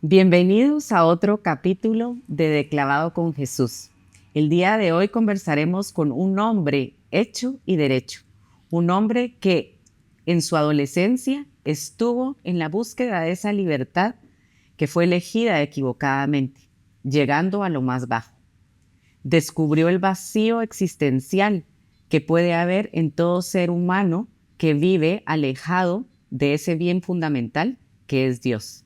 Bienvenidos a otro capítulo de Declavado con Jesús. El día de hoy conversaremos con un hombre hecho y derecho, un hombre que en su adolescencia estuvo en la búsqueda de esa libertad que fue elegida equivocadamente, llegando a lo más bajo. Descubrió el vacío existencial que puede haber en todo ser humano que vive alejado de ese bien fundamental que es Dios.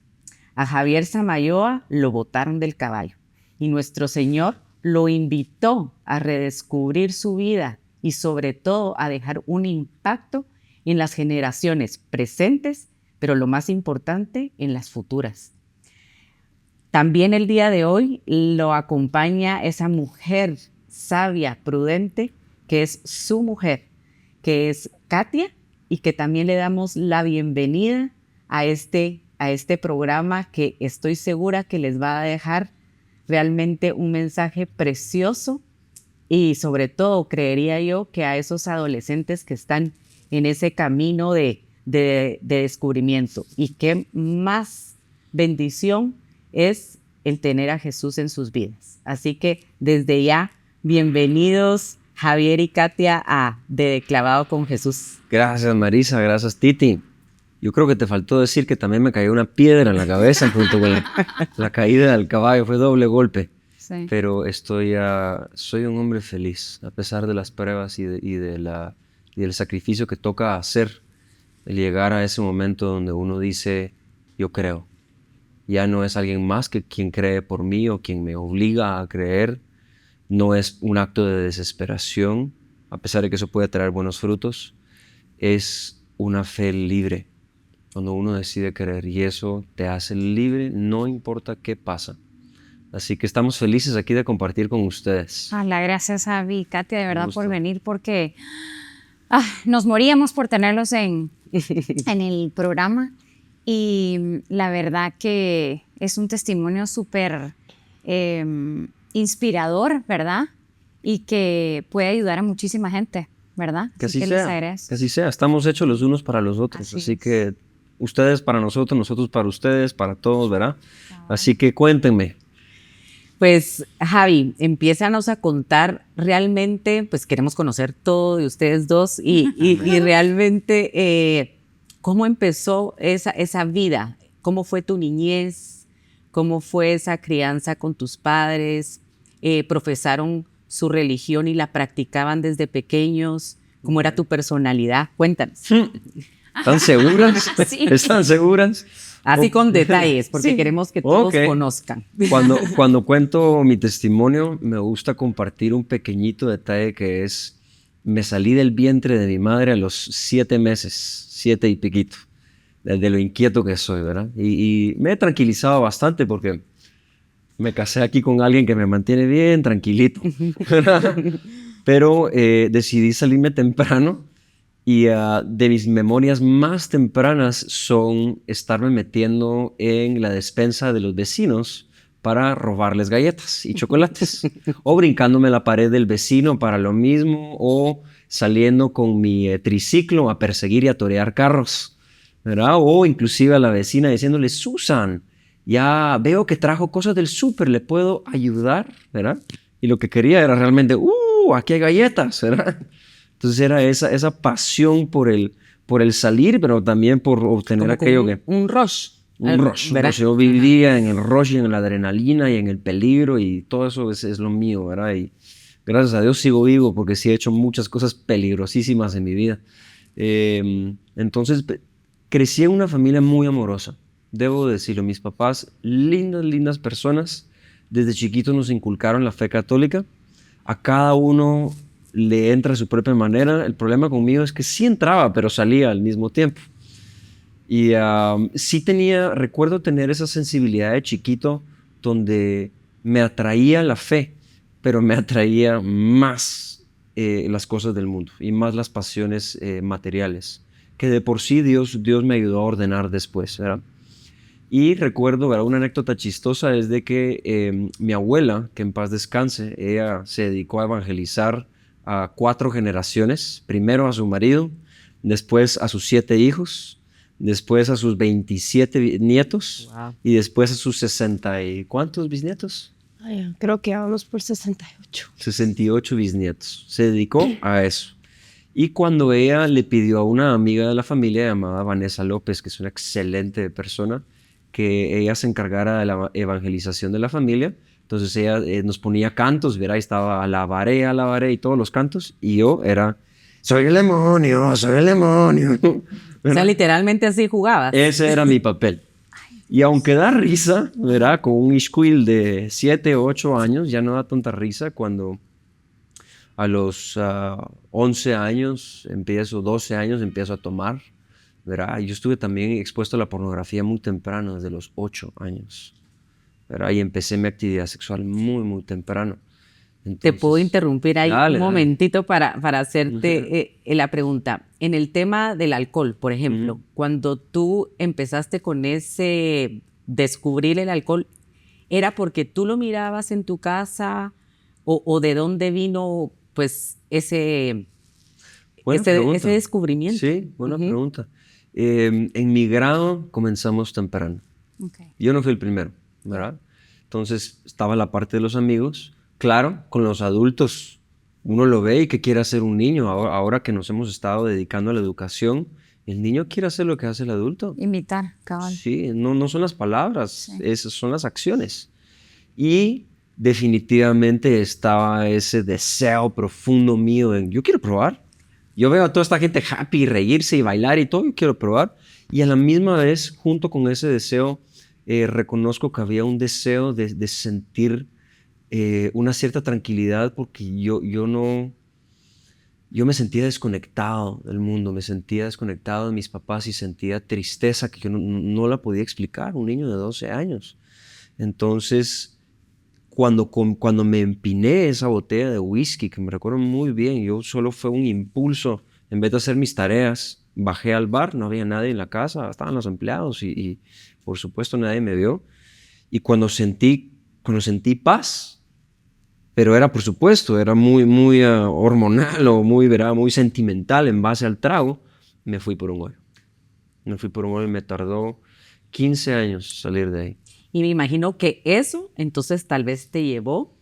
A Javier Samayoa lo botaron del caballo y nuestro Señor lo invitó a redescubrir su vida y sobre todo a dejar un impacto en las generaciones presentes, pero lo más importante, en las futuras. También el día de hoy lo acompaña esa mujer sabia, prudente, que es su mujer, que es Katia, y que también le damos la bienvenida a este programa que estoy segura que les va a dejar realmente un mensaje precioso y sobre todo creería yo que a esos adolescentes que están en ese camino de descubrimiento. Y qué más bendición es el tener a Jesús en sus vidas. Así que desde ya, bienvenidos Javier y Katia a De Clavado con Jesús. Gracias Marisa, gracias Titi. Yo creo que te faltó decir que también me cayó una piedra en la cabeza junto con la caída del caballo, fue doble golpe. Sí. Pero soy un hombre feliz, a pesar de las pruebas y del sacrificio que toca hacer, el llegar a ese momento donde uno dice, yo creo. Ya no es alguien más que quien cree por mí o quien me obliga a creer. No es un acto de desesperación, a pesar de que eso puede traer buenos frutos. Es una fe libre, cuando uno decide creer, y eso te hace libre, no importa qué pasa. Así que estamos felices aquí de compartir con ustedes. Gracias a Katia, de verdad, por venir, porque nos moríamos por tenerlos en el programa. Y la verdad que es un testimonio súper inspirador, ¿verdad? Y que puede ayudar a muchísima gente, ¿verdad? Que así sea. Estamos hechos los unos para los otros. Así que ustedes para nosotros, nosotros para ustedes, para todos, ¿verdad? Así que cuéntenme. Pues Javi, empiézanos a contar realmente, pues queremos conocer todo de ustedes dos y realmente cómo empezó esa vida, cómo fue tu niñez, cómo fue esa crianza con tus padres, profesaron su religión y la practicaban desde pequeños, cómo era tu personalidad, cuéntanos. ¿Están seguras? Sí. ¿Están seguras? Así con detalles, porque queremos que todos conozcan. Cuando cuento mi testimonio, me gusta compartir un pequeñito detalle que es, me salí del vientre de mi madre a los 7 meses, 7 y piquito, de lo inquieto que soy, ¿verdad? Y me he tranquilizado bastante porque me casé aquí con alguien que me mantiene bien tranquilito, ¿verdad? Pero decidí salirme temprano. Y de mis memorias más tempranas son estarme metiendo en la despensa de los vecinos para robarles galletas y chocolates. O brincándome la pared del vecino para lo mismo, o saliendo con mi triciclo a perseguir y a torear carros, ¿verdad? O inclusive a la vecina diciéndole, Susan, ya veo que trajo cosas del súper, ¿le puedo ayudar? ¿Verdad? Y lo que quería era realmente, aquí hay galletas, ¿verdad? Entonces era esa pasión por el salir, pero también por obtener aquello que... Un rush. Un rush. Entonces yo vivía en el rush y en la adrenalina y en el peligro, y todo eso es lo mío, ¿verdad? Y gracias a Dios sigo vivo porque sí he hecho muchas cosas peligrosísimas en mi vida. Entonces crecí en una familia muy amorosa, debo decirlo. Mis papás, lindas personas. Desde chiquitos nos inculcaron la fe católica. A cada uno le entra a su propia manera. El problema conmigo es que sí entraba, pero salía al mismo tiempo. Y recuerdo tener esa sensibilidad de chiquito donde me atraía la fe, pero me atraía más las cosas del mundo y más las pasiones materiales, que de por sí Dios me ayudó a ordenar después, ¿verdad? Y recuerdo, ¿verdad? Una anécdota chistosa es de que mi abuela, que en paz descanse, ella se dedicó a evangelizar a 4 generaciones, primero a su marido, después a sus 7 hijos, después a sus 27 nietos Wow. y después a sus 60 y ¿cuántos bisnietos? Ay, creo que vamos por 68. 68 bisnietos. Se dedicó a eso. Y cuando ella le pidió a una amiga de la familia llamada Vanessa López, que es una excelente persona, que ella se encargara de la evangelización de la familia, entonces ella nos ponía cantos, ¿verdad? Ahí estaba alabaré y todos los cantos, y yo era, soy el demonio, soy el demonio. O sea, literalmente así jugabas. Ese era mi papel. Y aunque da risa, ¿verdad? Con un ishkuil de 7 o 8 años, ya no da tanta risa cuando a los 11 años, 12 años, empiezo a tomar, ¿verdad? Yo estuve también expuesto a la pornografía muy temprano, desde los 8 años, ¿verdad? Y empecé mi actividad sexual muy, muy temprano. Te puedo interrumpir ahí Dale, un dale. momentito para hacerte la pregunta. En el tema del alcohol, por ejemplo, cuando tú empezaste con ese descubrir el alcohol, ¿era porque tú lo mirabas en tu casa o de dónde vino pues ese descubrimiento? Sí, buena pregunta. En mi grado comenzamos temprano. Okay. Yo no fui el primero, ¿verdad? Entonces estaba la parte de los amigos. Claro, con los adultos uno lo ve y que quiere hacer un niño. Ahora que nos hemos estado dedicando a la educación, el niño quiere hacer lo que hace el adulto. Imitar, cabal. Sí, no son las palabras, Sí. esas son las acciones. Y definitivamente estaba ese deseo profundo mío en, yo quiero probar. Yo veo a toda esta gente happy, reírse y bailar y todo, yo quiero probar. Y a la misma vez, junto con ese deseo, reconozco que había un deseo de sentir una cierta tranquilidad porque yo me sentía desconectado del mundo, me sentía desconectado de mis papás y sentía tristeza que yo no la podía explicar, un niño de 12 años. Entonces, cuando me empiné esa botella de whisky, que me recuerdo muy bien, yo solo fue un impulso, en vez de hacer mis tareas, bajé al bar, no había nadie en la casa, estaban los empleados y por supuesto nadie me vio. Y cuando sentí paz, pero era, por supuesto, era muy hormonal o muy sentimental en base al trago, me fui por un hoyo. Y me tardó 15 años salir de ahí. Y me imagino que eso entonces tal vez te llevó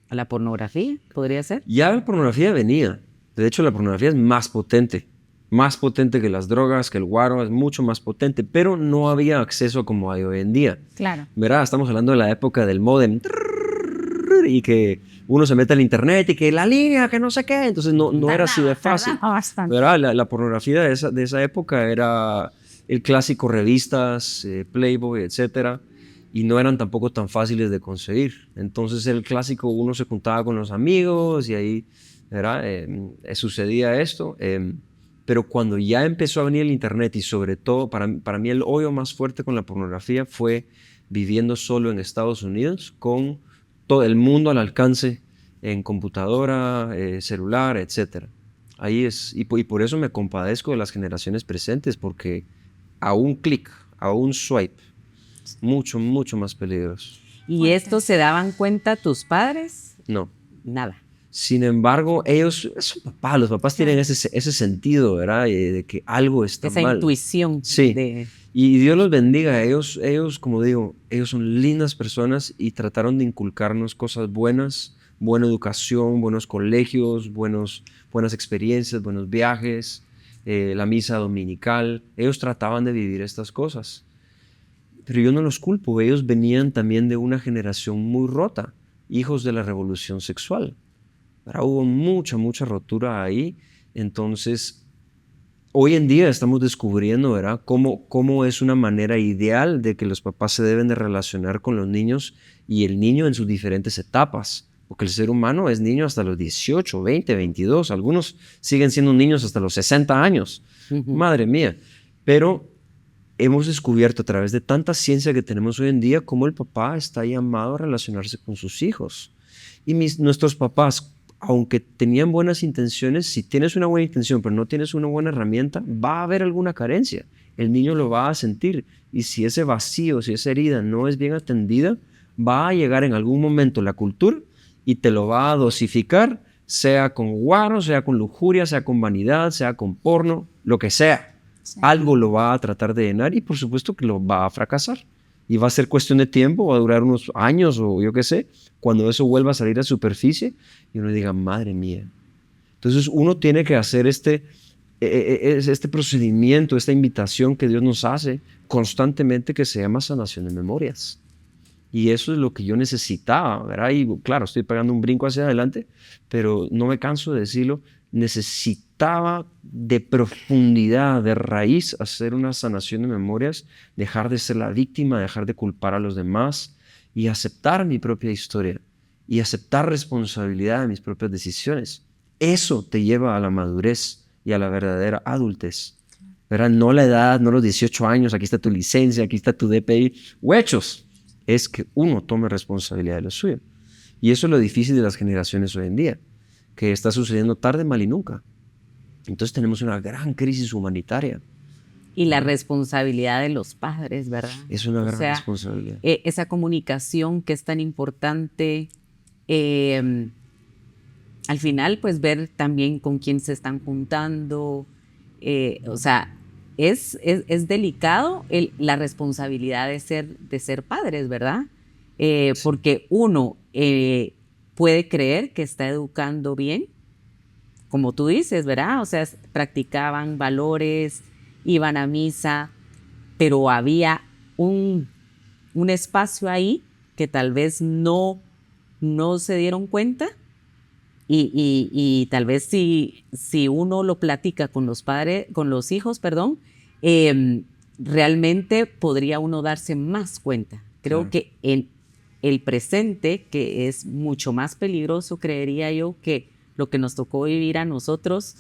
a la pornografía, ¿podría ser? Ya la pornografía venía. De hecho, la pornografía es más potente que las drogas, que el guaro, es mucho más potente, pero no había acceso como hay hoy en día. Claro. ¿Verdad? Estamos hablando de la época del módem y que uno se mete al internet y que la línea, que no sé qué, entonces no era así de fácil. Bastante. ¿Verdad? La pornografía de esa época era el clásico revistas, Playboy, etcétera, y no eran tampoco tan fáciles de conseguir. Entonces el clásico, uno se juntaba con los amigos y ahí, ¿verdad? Sucedía esto. Pero cuando ya empezó a venir el internet y sobre todo para mí el hoyo más fuerte con la pornografía fue viviendo solo en Estados Unidos con todo el mundo al alcance en computadora, celular, etc. Ahí es, y por eso me compadezco de las generaciones presentes, porque a un clic, a un swipe, mucho más peligroso. ¿Y esto se daban cuenta tus padres? No. Nada. Sin embargo, ellos, son papás, los papás tienen ese sentido, ¿verdad? De que algo está Esa mal. intuición. Sí. De... Y Dios los bendiga. Ellos, como digo, ellos son lindas personas y trataron de inculcarnos cosas buenas, buena educación, buenos colegios, buenas experiencias, buenos viajes, la misa dominical. Ellos trataban de vivir estas cosas. Pero yo no los culpo. Ellos venían también de una generación muy rota, hijos de la revolución sexual. ¿Verdad? Hubo mucha rotura ahí. Entonces, hoy en día estamos descubriendo, ¿verdad?, cómo es una manera ideal de que los papás se deben de relacionar con los niños y el niño en sus diferentes etapas. Porque el ser humano es niño hasta los 18, 20, 22. Algunos siguen siendo niños hasta los 60 años. Madre mía. Pero hemos descubierto a través de tanta ciencia que tenemos hoy en día cómo el papá está llamado a relacionarse con sus hijos. Y nuestros papás, aunque tenían buenas intenciones, si tienes una buena intención pero no tienes una buena herramienta, va a haber alguna carencia. El niño lo va a sentir. Y si ese vacío, si esa herida no es bien atendida, va a llegar en algún momento la cultura y te lo va a dosificar, sea con guaro, sea con lujuria, sea con vanidad, sea con porno, lo que sea. Sí. Algo lo va a tratar de llenar y por supuesto que lo va a fracasar. Y va a ser cuestión de tiempo, va a durar unos años o yo qué sé, cuando eso vuelva a salir a superficie y uno diga, madre mía. Entonces uno tiene que hacer este procedimiento, esta invitación que Dios nos hace constantemente, que se llama sanación de memorias. Y eso es lo que yo necesitaba, ¿verdad? Y claro, estoy pegando un brinco hacia adelante, pero no me canso de decirlo, necesitaba de profundidad, de raíz, hacer una sanación de memorias, dejar de ser la víctima, dejar de culpar a los demás y aceptar mi propia historia y aceptar responsabilidad de mis propias decisiones. Eso te lleva a la madurez y a la verdadera adultez, ¿verdad? No la edad, no los 18 años, aquí está tu licencia, aquí está tu DPI, huechos. Es que uno tome responsabilidad de lo suyo. Y eso es lo difícil de las generaciones hoy en día, que está sucediendo tarde, mal y nunca. Entonces tenemos una gran crisis humanitaria. Y la responsabilidad de los padres, ¿verdad? Es una gran responsabilidad. Esa comunicación que es tan importante, al final, pues ver también con quién se están juntando, o sea, es delicado la responsabilidad de ser padres, ¿verdad? Sí. Porque uno puede creer que está educando bien, como tú dices, ¿verdad? O sea, practicaban valores, iban a misa, pero había un espacio ahí que tal vez no se dieron cuenta. Y tal vez si uno lo platica con los hijos, realmente podría uno darse más cuenta. Creo claro. Que en el presente, que es mucho más peligroso, creería yo, que lo que nos tocó vivir a nosotros,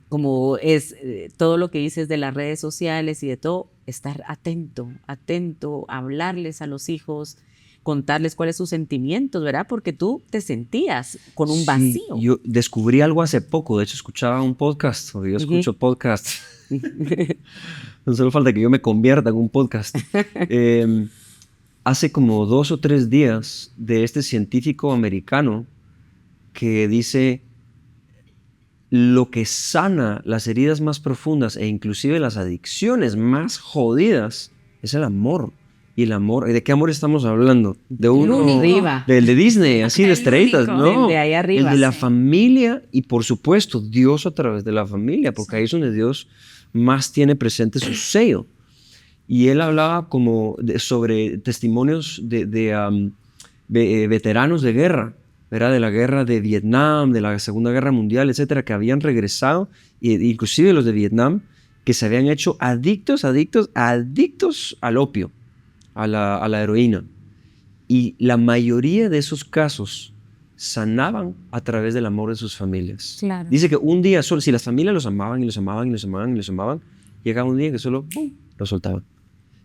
como es todo lo que dices de las redes sociales y de todo, estar atento, hablarles a los hijos, contarles cuáles son sus sentimientos, ¿verdad? Porque tú te sentías con un vacío. Yo descubrí algo hace poco, de hecho escuchaba un podcast, o yo escucho podcasts. No solo falta que yo me convierta en un podcast. Hace como 2 o 3 días de este científico americano que dice lo que sana las heridas más profundas e inclusive las adicciones más jodidas es el amor. Y el amor, ¿de qué amor estamos hablando? De uno, del de Disney, así de estrellitas, ¿no? El de ahí arriba. El de la familia y por supuesto Dios a través de la familia, porque ahí es donde Dios más tiene presente su sello. Y él hablaba como sobre testimonios de veteranos de guerra, ¿verdad? De la guerra de Vietnam, de la Segunda Guerra Mundial, etcétera, que habían regresado, inclusive los de Vietnam, que se habían hecho adictos al opio. A la heroína. Y la mayoría de esos casos sanaban a través del amor de sus familias. Claro. Dice que un día solo, si las familias los amaban, llegaba un día que solo lo soltaban.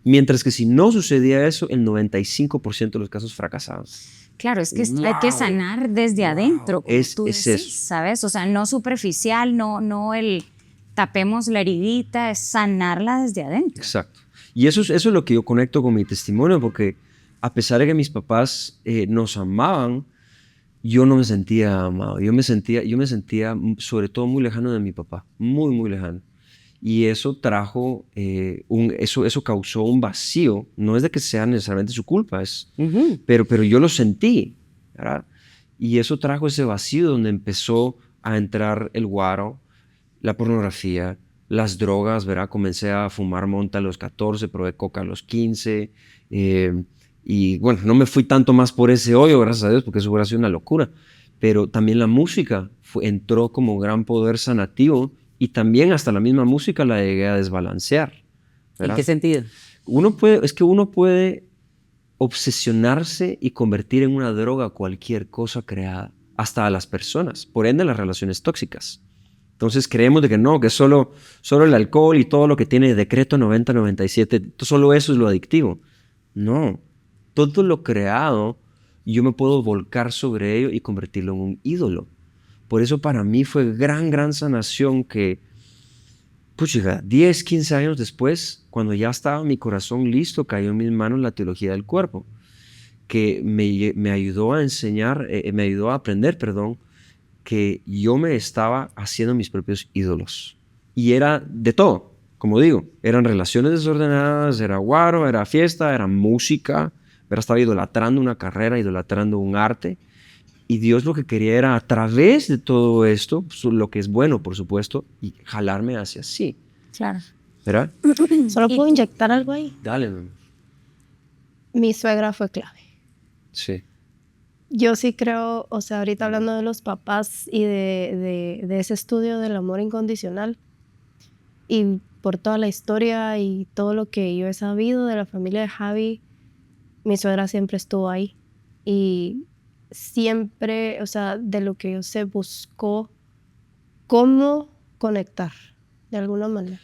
Mientras que si no sucedía eso, el 95% de los casos fracasaban. Claro, es que hay que sanar desde adentro, como tú decís, eso. ¿sabes? O sea, no superficial, no el tapemos la heridita, es sanarla desde adentro. Exacto. Y eso es lo que yo conecto con mi testimonio, porque a pesar de que mis papás nos amaban, yo no me sentía amado. Yo me sentía sobre todo muy lejano de mi papá, muy, muy lejano. Y eso trajo, eso causó un vacío. No es de que sea necesariamente su culpa, pero yo lo sentí, ¿verdad? Y eso trajo ese vacío donde empezó a entrar el guaro, la pornografía, las drogas, ¿verdad? Comencé a fumar monta a los 14, probé coca a los 15, y bueno, no me fui tanto más por ese hoyo, gracias a Dios, porque eso hubiera sido una locura, pero también la música entró como gran poder sanativo y también hasta la misma música la llegué a desbalancear, ¿verdad? ¿En qué sentido? Uno puede obsesionarse y convertir en una droga cualquier cosa creada, hasta a las personas, por ende las relaciones tóxicas. Entonces creemos de que no, que solo el alcohol y todo lo que tiene decreto 90-97, solo eso es lo adictivo. No, todo lo creado yo me puedo volcar sobre ello y convertirlo en un ídolo. Por eso para mí fue gran sanación que, 10, 15 años después, cuando ya estaba mi corazón listo, cayó en mis manos la teología del cuerpo, que me ayudó a enseñar, me ayudó a aprender, que yo me estaba haciendo mis propios ídolos. Y era de todo, como digo. Eran relaciones desordenadas, era guaro, era fiesta, era música. Pero estaba idolatrando una carrera, idolatrando un arte. Y Dios lo que quería era, a través de todo esto, lo que es bueno, por supuesto, y jalarme hacia sí. Claro. ¿Verdad? Solo puedo inyectar algo ahí. Dale, mami. Mi suegra fue clave. Sí. Yo sí creo, o sea, ahorita hablando de los papás y de ese estudio del amor incondicional, y por toda la historia y todo lo que yo he sabido de la familia de Javi, mi suegra siempre estuvo ahí. Y siempre, o sea, de lo que yo sé, buscó cómo conectar, de alguna manera.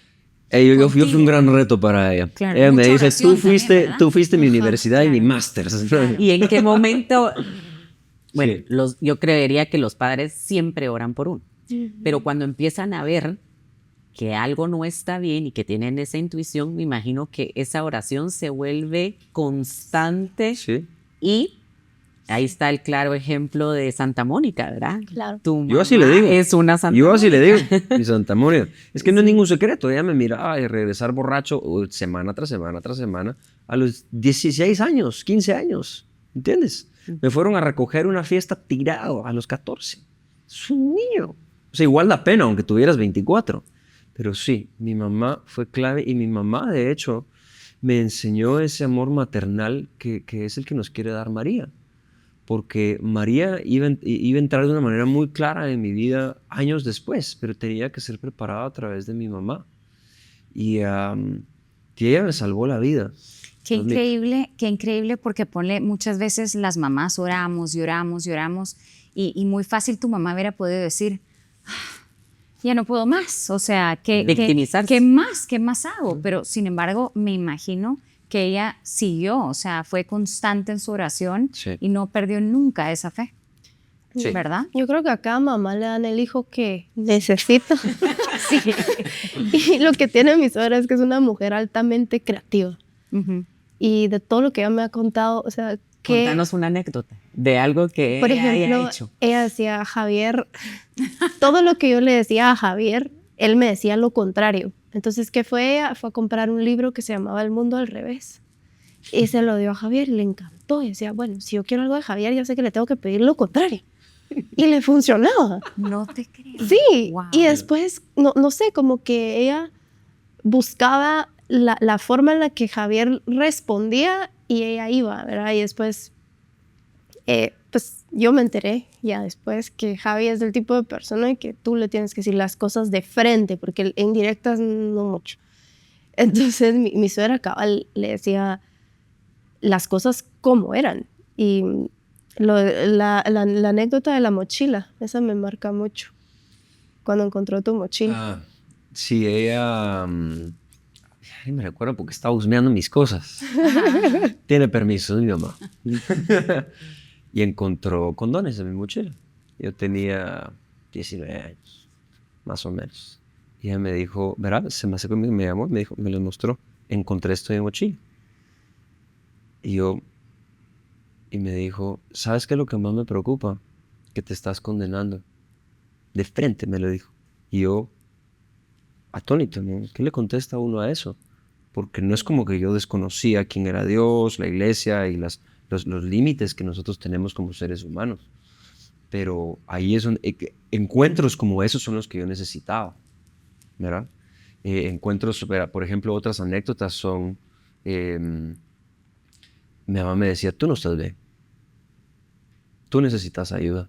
Yo fui un gran reto para ella. Claro, Ella me mucha dice, oración también, ¿verdad? tú fuiste mi Ajá, universidad y mi claro. máster. ¿Y en qué momento? Bueno, Sí. yo creería que los padres siempre oran por uno, pero cuando empiezan a ver que algo no está bien y que tienen esa intuición, me imagino que esa oración se vuelve constante Sí. y ahí está el claro ejemplo de Santa Mónica, ¿verdad? Claro. Tu Yo así le mamá digo. es una Santa Yo así le digo, Mónica. mi Santa Mónica. Es que no es ningún secreto. Ella me miraba y regresar borracho semana tras semana tras semana a los 16 años, 15 años. ¿Entiendes? Me fueron a recoger una fiesta tirado a los 14. Es un niño. O sea, igual da pena aunque tuvieras 24. Pero sí, mi mamá fue clave y mi mamá, de hecho, me enseñó ese amor maternal que es el que nos quiere dar María. Porque María iba a entrar de una manera muy clara en mi vida años después, pero tenía que ser preparada a través de mi mamá. Y ella me salvó la vida. Qué increíble, porque ponle, muchas veces las mamás oramos y oramos y oramos, y muy fácil tu mamá hubiera podido decir, "Ah, ya no puedo más, o sea, Victimizarse. ¿qué más hago?" Pero sin embargo, me imagino que ella siguió, o sea, fue constante en su oración Sí. y no perdió nunca esa fe, Sí. ¿verdad? Yo creo que a cada mamá le dan el hijo que necesita. Sí. Y lo que tiene mi suegra es que es una mujer altamente creativa. Ujú. Y de todo lo que ella me ha contado, o sea, que, Contanos una anécdota de algo que por ella haya ejemplo, hecho. ella decía, Javier, todo lo que yo le decía a Javier, él me decía lo contrario. Entonces, ¿qué fue ella? Fue a comprar un libro que se llamaba El mundo al revés. Y se lo dio a Javier y le encantó. Y decía, bueno, si yo quiero algo de Javier, yo sé que le tengo que pedir lo contrario. Y le funcionaba. No te creo. Sí, Wow. y después, no sé, como que ella buscaba la forma en la que Javier respondía y ella iba, ¿verdad? Y después, pues yo me enteré ya después que Javi es del tipo de persona que tú le tienes que decir las cosas de frente, porque en directas no mucho. Entonces mi suegra cabal le decía las cosas como eran. Y la anécdota de la mochila, esa me marca mucho. Cuando encontró tu mochila. Sí, ella... ay, me recuerdo porque estaba husmeando mis cosas. Tiene permiso de mi mamá. Y encontró condones en mi mochila. Yo tenía 19 años, más o menos. Y ella me dijo, ¿verdad? Se me acercó y me llamó, me dijo, me los mostró. Encontré esto en mi mochila. Y me dijo, ¿sabes qué es lo que más me preocupa? Que te estás condenando. De frente me lo dijo. Y yo, atónito, ¿no? ¿Qué le contesta uno a eso? Porque no es como que yo desconocía quién era Dios, la iglesia y los límites que nosotros tenemos como seres humanos. Pero ahí es donde encuentros como esos son los que yo necesitaba, ¿verdad? Encuentros, por ejemplo, otras anécdotas son, mi mamá me decía, tú no estás bien, tú necesitas ayuda.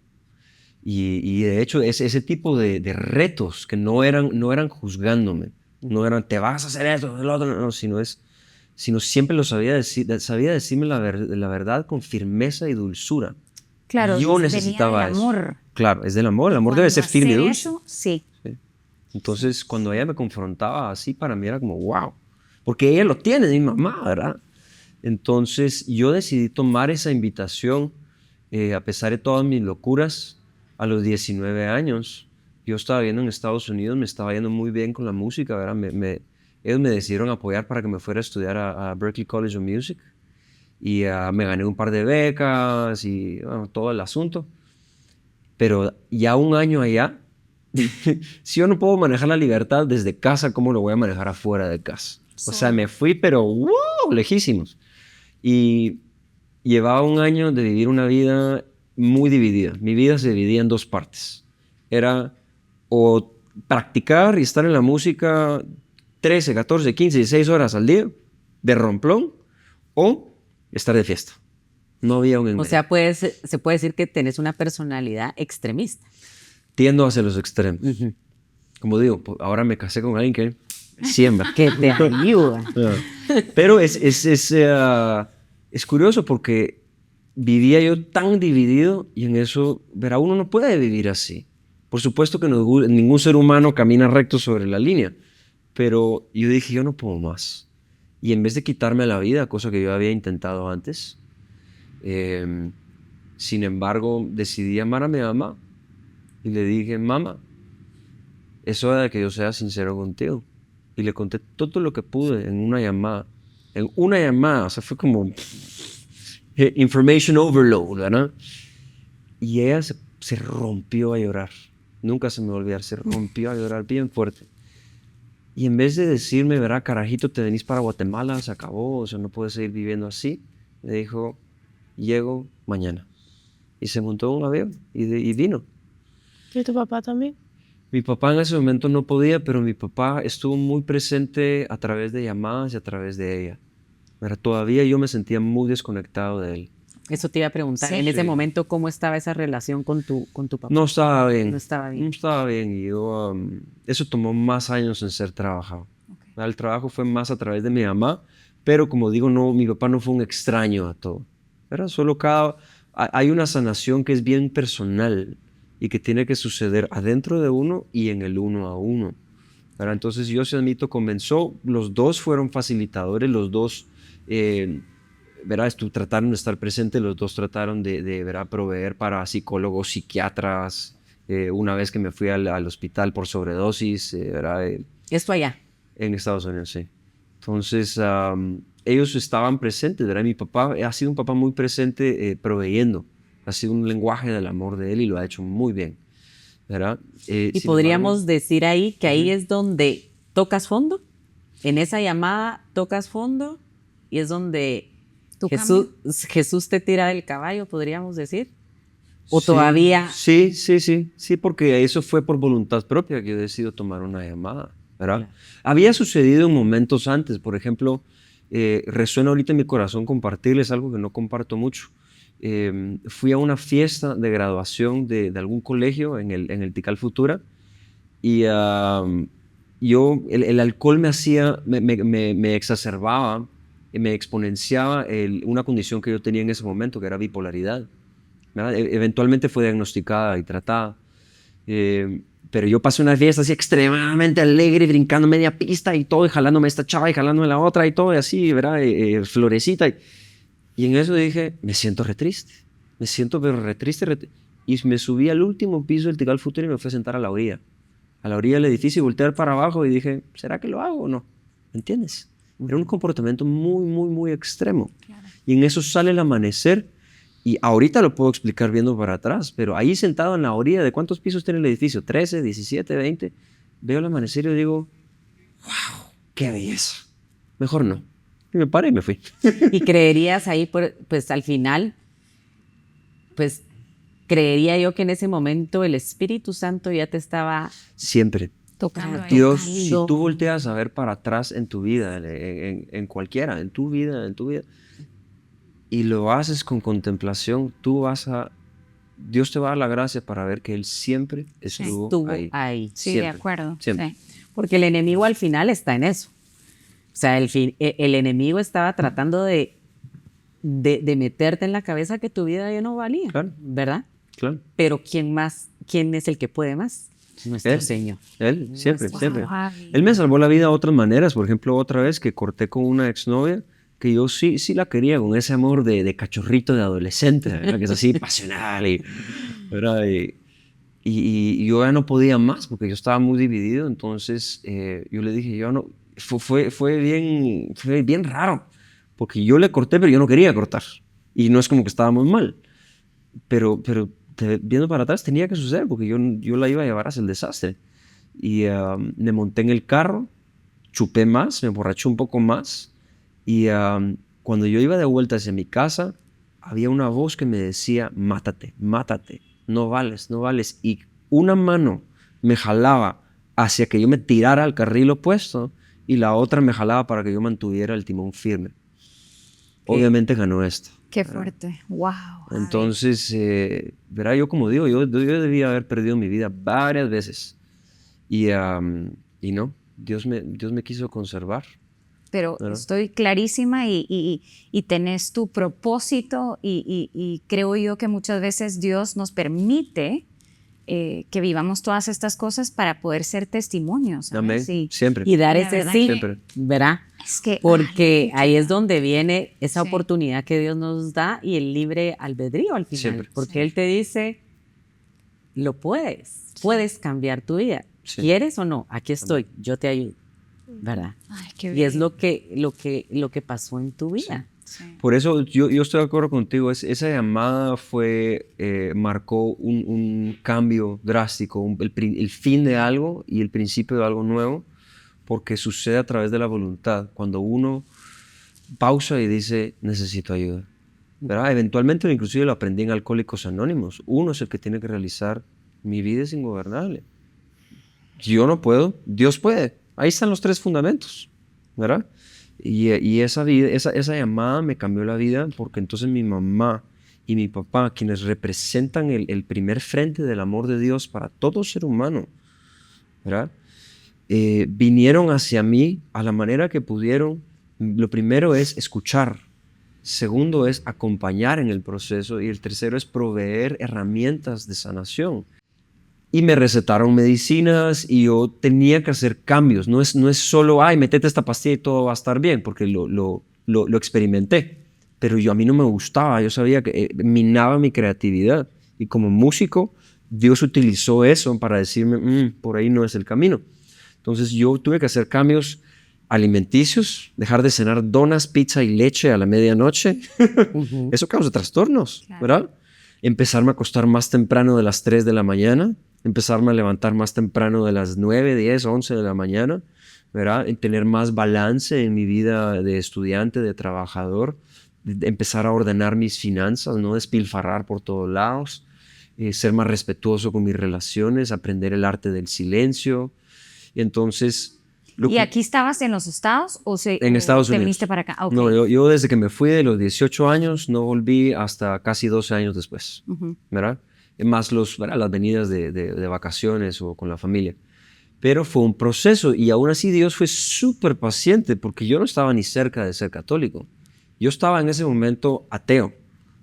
Y de hecho, ese tipo de retos que no eran juzgándome, no eran, te vas a hacer esto, lo otro, no, sino siempre lo sabía decirme la verdad con firmeza y dulzura. Claro, Yo venía necesitaba del eso. amor. Claro, es del amor. El amor debe ser firme y Cuando dulce. hacer eso, sí. Sí. Entonces, cuando ella me confrontaba así, para mí era como, wow. Porque ella lo tiene, mi mamá, ¿verdad? Entonces, yo decidí tomar esa invitación, a pesar de todas mis locuras, a los 19 años. Yo estaba viviendo en Estados Unidos, me estaba yendo muy bien con la música, ¿verdad? Ellos me decidieron apoyar para que me fuera a estudiar a Berklee College of Music. Y me gané un par de becas y bueno, todo el asunto. Pero ya un año allá, si yo no puedo manejar la libertad desde casa, ¿cómo lo voy a manejar afuera de casa? O sea, me fui, pero ¡wow! Lejísimos. Y llevaba un año de vivir una vida muy dividida. Mi vida se dividía en dos partes. Era o practicar y estar en la música 13, 14, 15, 16 horas al día, de romplón, o estar de fiesta. No había un en O medio. sea, se puede decir que tenés una personalidad extremista. Tiendo hacia los extremos. Como digo, ahora me casé con alguien que siembra. Que te ayuda. Pero es curioso porque vivía yo tan dividido y en eso, verá, uno no puede vivir así. Por supuesto que ningún ser humano camina recto sobre la línea, pero yo dije, yo no puedo más. Y en vez de quitarme la vida, cosa que yo había intentado antes, sin embargo, decidí amar a mi mamá y le dije, mamá, es hora de que yo sea sincero contigo. Y le conté todo lo que pude en una llamada. En una llamada, o sea, fue como information overload, ¿verdad? Y ella se rompió a llorar. Nunca se me va a olvidar, se rompió a llorar bien fuerte. Y en vez de decirme, ¿verdad, carajito, te venís para Guatemala, se acabó, o sea, no puedes seguir viviendo así? Me dijo, llego mañana. Y se montó en un avión y vino. ¿Y tu papá también? Mi papá en ese momento no podía, pero mi papá estuvo muy presente a través de llamadas y a través de ella. Pero todavía yo me sentía muy desconectado de él. Eso te iba a preguntar. Sí. En ese momento, ¿cómo estaba esa relación con tu papá? No estaba bien. No estaba bien. No estaba bien. Y yo, eso tomó más años en ser trabajado. El trabajo fue más a través de mi mamá, pero como digo, no, mi papá no fue un extraño a todo. Era solo hay una sanación que es bien personal y que tiene que suceder adentro de uno y en el uno a uno. ¿Verdad? Entonces yo, se admito, comenzó, los dos fueron facilitadores, los dos ¿verdad? Trataron de estar presentes, los dos trataron de ¿verdad? Proveer para psicólogos, psiquiatras. Una vez que me fui al hospital por sobredosis, ¿verdad? Esto allá. En Estados Unidos, sí. Entonces, ellos estaban presentes, ¿verdad? Mi papá ha sido un papá muy presente proveyendo. Ha sido un lenguaje del amor de él y lo ha hecho muy bien, ¿verdad? Y Sin podríamos embargo, decir ahí que ahí es donde tocas fondo. En esa llamada tocas fondo y es donde ¿Tu Jesús te tira del caballo, podríamos decir. ¿O sí, todavía? Sí, porque eso fue por voluntad propia que yo decido tomar una llamada, ¿verdad? Claro. Había sucedido en momentos antes, por ejemplo, resuena ahorita en mi corazón compartirles algo que no comparto mucho. Fui a una fiesta de graduación de algún colegio en el Tikal Futura y el alcohol me exacerbaba y me exponenciaba una condición que yo tenía en ese momento, que era bipolaridad, ¿verdad? Eventualmente fue diagnosticada y tratada. Pero yo pasé una fiesta así extremadamente alegre, brincando media pista y todo, y jalándome a esta chava y jalándome a la otra y todo, y así, ¿verdad? Florecita. Y en eso dije, me siento re triste. Me siento pero re triste. Y me subí al último piso del Tikal Futura y me fui a sentar a la orilla del edificio y voltear para abajo y dije, ¿será que lo hago o no? ¿Me entiendes? Era un comportamiento muy, muy, muy extremo. Claro. Y en eso sale el amanecer. Y ahorita lo puedo explicar viendo para atrás, pero ahí sentado en la orilla, ¿de cuántos pisos tiene el edificio? 13, 17, 20. Veo el amanecer y digo, wow, qué belleza. Mejor no. Y me paré y me fui. Y creerías ahí, pues al final, pues creería yo que en ese momento el Espíritu Santo ya te estaba Siempre. Tocando ahí. Dios, si tocando. tú volteas a ver para atrás en tu vida, en cualquiera, en tu vida, y lo haces con contemplación, Dios te va a dar la gracia para ver que Él siempre estuvo ahí. Sí, Siempre, de acuerdo. siempre. Sí. Porque el enemigo al final está en eso. O sea, el enemigo estaba tratando de meterte en la cabeza que tu vida ya no valía, Claro. ¿verdad? Claro. Pero ¿quién es el que puede más? Nuestro Señor. Él, siempre, Wow, siempre. Javi. Él me salvó la vida de otras maneras. Por ejemplo, otra vez que corté con una exnovia, que yo sí la quería, con ese amor de cachorrito, de adolescente, ¿verdad? Que es así pasional, ¿verdad? Y yo ya no podía más porque yo estaba muy dividido. Entonces yo le dije, yo no, fue bien raro, porque yo le corté, pero yo no quería cortar. Y no es como que estábamos mal, pero viendo para atrás tenía que suceder porque yo la iba a llevar hacia el desastre. Y me monté en el carro, chupé más, me emborraché un poco más y cuando yo iba de vuelta hacia mi casa, había una voz que me decía, mátate, mátate, no vales, no vales. Y una mano me jalaba hacia que yo me tirara al carril opuesto y la otra me jalaba para que yo mantuviera el timón firme. Obviamente ganó esta. Qué fuerte, wow. Entonces, verá, yo como digo, yo debía haber perdido mi vida varias veces. Y no, Dios me quiso conservar. Pero ¿verdad? estoy clarísima y tenés tu propósito y creo yo que muchas veces Dios nos permite que vivamos todas estas cosas para poder ser testimonios. ¿sabes? Amén. Sí. Siempre. Y dar La ese verdad sí, Siempre. ¿verdad? Es que, Porque ay, ahí es donde viene esa Sí. oportunidad que Dios nos da y el libre albedrío al final. Siempre. Porque Sí. Él te dice, lo puedes cambiar tu vida. Sí. ¿Quieres o no? Aquí estoy, yo te ayudo, ¿verdad? ay, qué Y es bello. lo que pasó en tu vida. Sí. Por eso yo estoy de acuerdo contigo. Esa llamada marcó un cambio drástico, el fin de algo y el principio de algo nuevo, porque sucede a través de la voluntad. Cuando uno pausa y dice, necesito ayuda. ¿Verdad? Eventualmente, inclusive lo aprendí en Alcohólicos Anónimos. Uno es el que tiene que realizar. Mi vida es ingobernable. Yo no puedo, Dios puede. Ahí están los 3 fundamentos, ¿verdad? Y esa llamada me cambió la vida porque entonces mi mamá y mi papá, quienes representan el primer frente del amor de Dios para todo ser humano, ¿verdad? Vinieron hacia mí a la manera que pudieron. Lo primero es escuchar, segundo es acompañar en el proceso y el tercero es proveer herramientas de sanación. Y me recetaron medicinas y yo tenía que hacer cambios. No es solo, ay, metete esta pastilla y todo va a estar bien, porque lo experimenté. Pero a mí no me gustaba, yo sabía que minaba mi creatividad. Y como músico, Dios utilizó eso para decirme, por ahí no es el camino. Entonces yo tuve que hacer cambios alimenticios, dejar de cenar donas, pizza y leche a la medianoche. Eso causa trastornos, Claro. ¿verdad? Empezarme a acostar más temprano de las 3 de la mañana, empezarme a levantar más temprano de las 9, 10, 11 de la mañana, ¿verdad? Y tener más balance en mi vida de estudiante, de trabajador, empezar a ordenar mis finanzas, no despilfarrar por todos lados, ser más respetuoso con mis relaciones, aprender el arte del silencio. Y entonces... ¿Y aquí estabas en los Estados En Estados te Unidos. viniste para acá? Okay. No, yo desde que me fui de los 18 años no volví hasta casi 12 años después, ¿verdad? Más ¿verdad? Las venidas de vacaciones o con la familia. Pero fue un proceso y aún así Dios fue súper paciente porque yo no estaba ni cerca de ser católico. Yo estaba en ese momento ateo.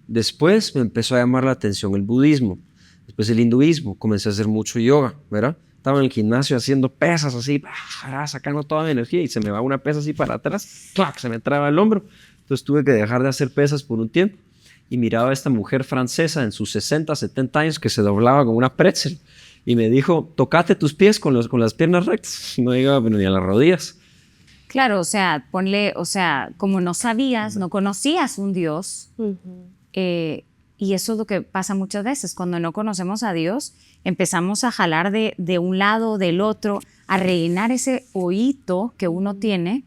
Después me empezó a llamar la atención el budismo, después el hinduismo, comencé a hacer mucho yoga, ¿verdad? Estaba en el gimnasio haciendo pesas así, sacando toda mi energía y se me va una pesa así para atrás, ¡clac! Se me traba el hombro. Entonces tuve que dejar de hacer pesas por un tiempo y miraba a esta mujer francesa en sus 60, 70 años que se doblaba como una pretzel y me dijo, tocate tus pies con las piernas rectas. No llegaba ni a las rodillas. Claro, o sea, como no sabías, no conocías un Dios, y eso es lo que pasa muchas veces. Cuando no conocemos a Dios, empezamos a jalar de un lado o del otro, a rellenar ese hoyito que uno tiene.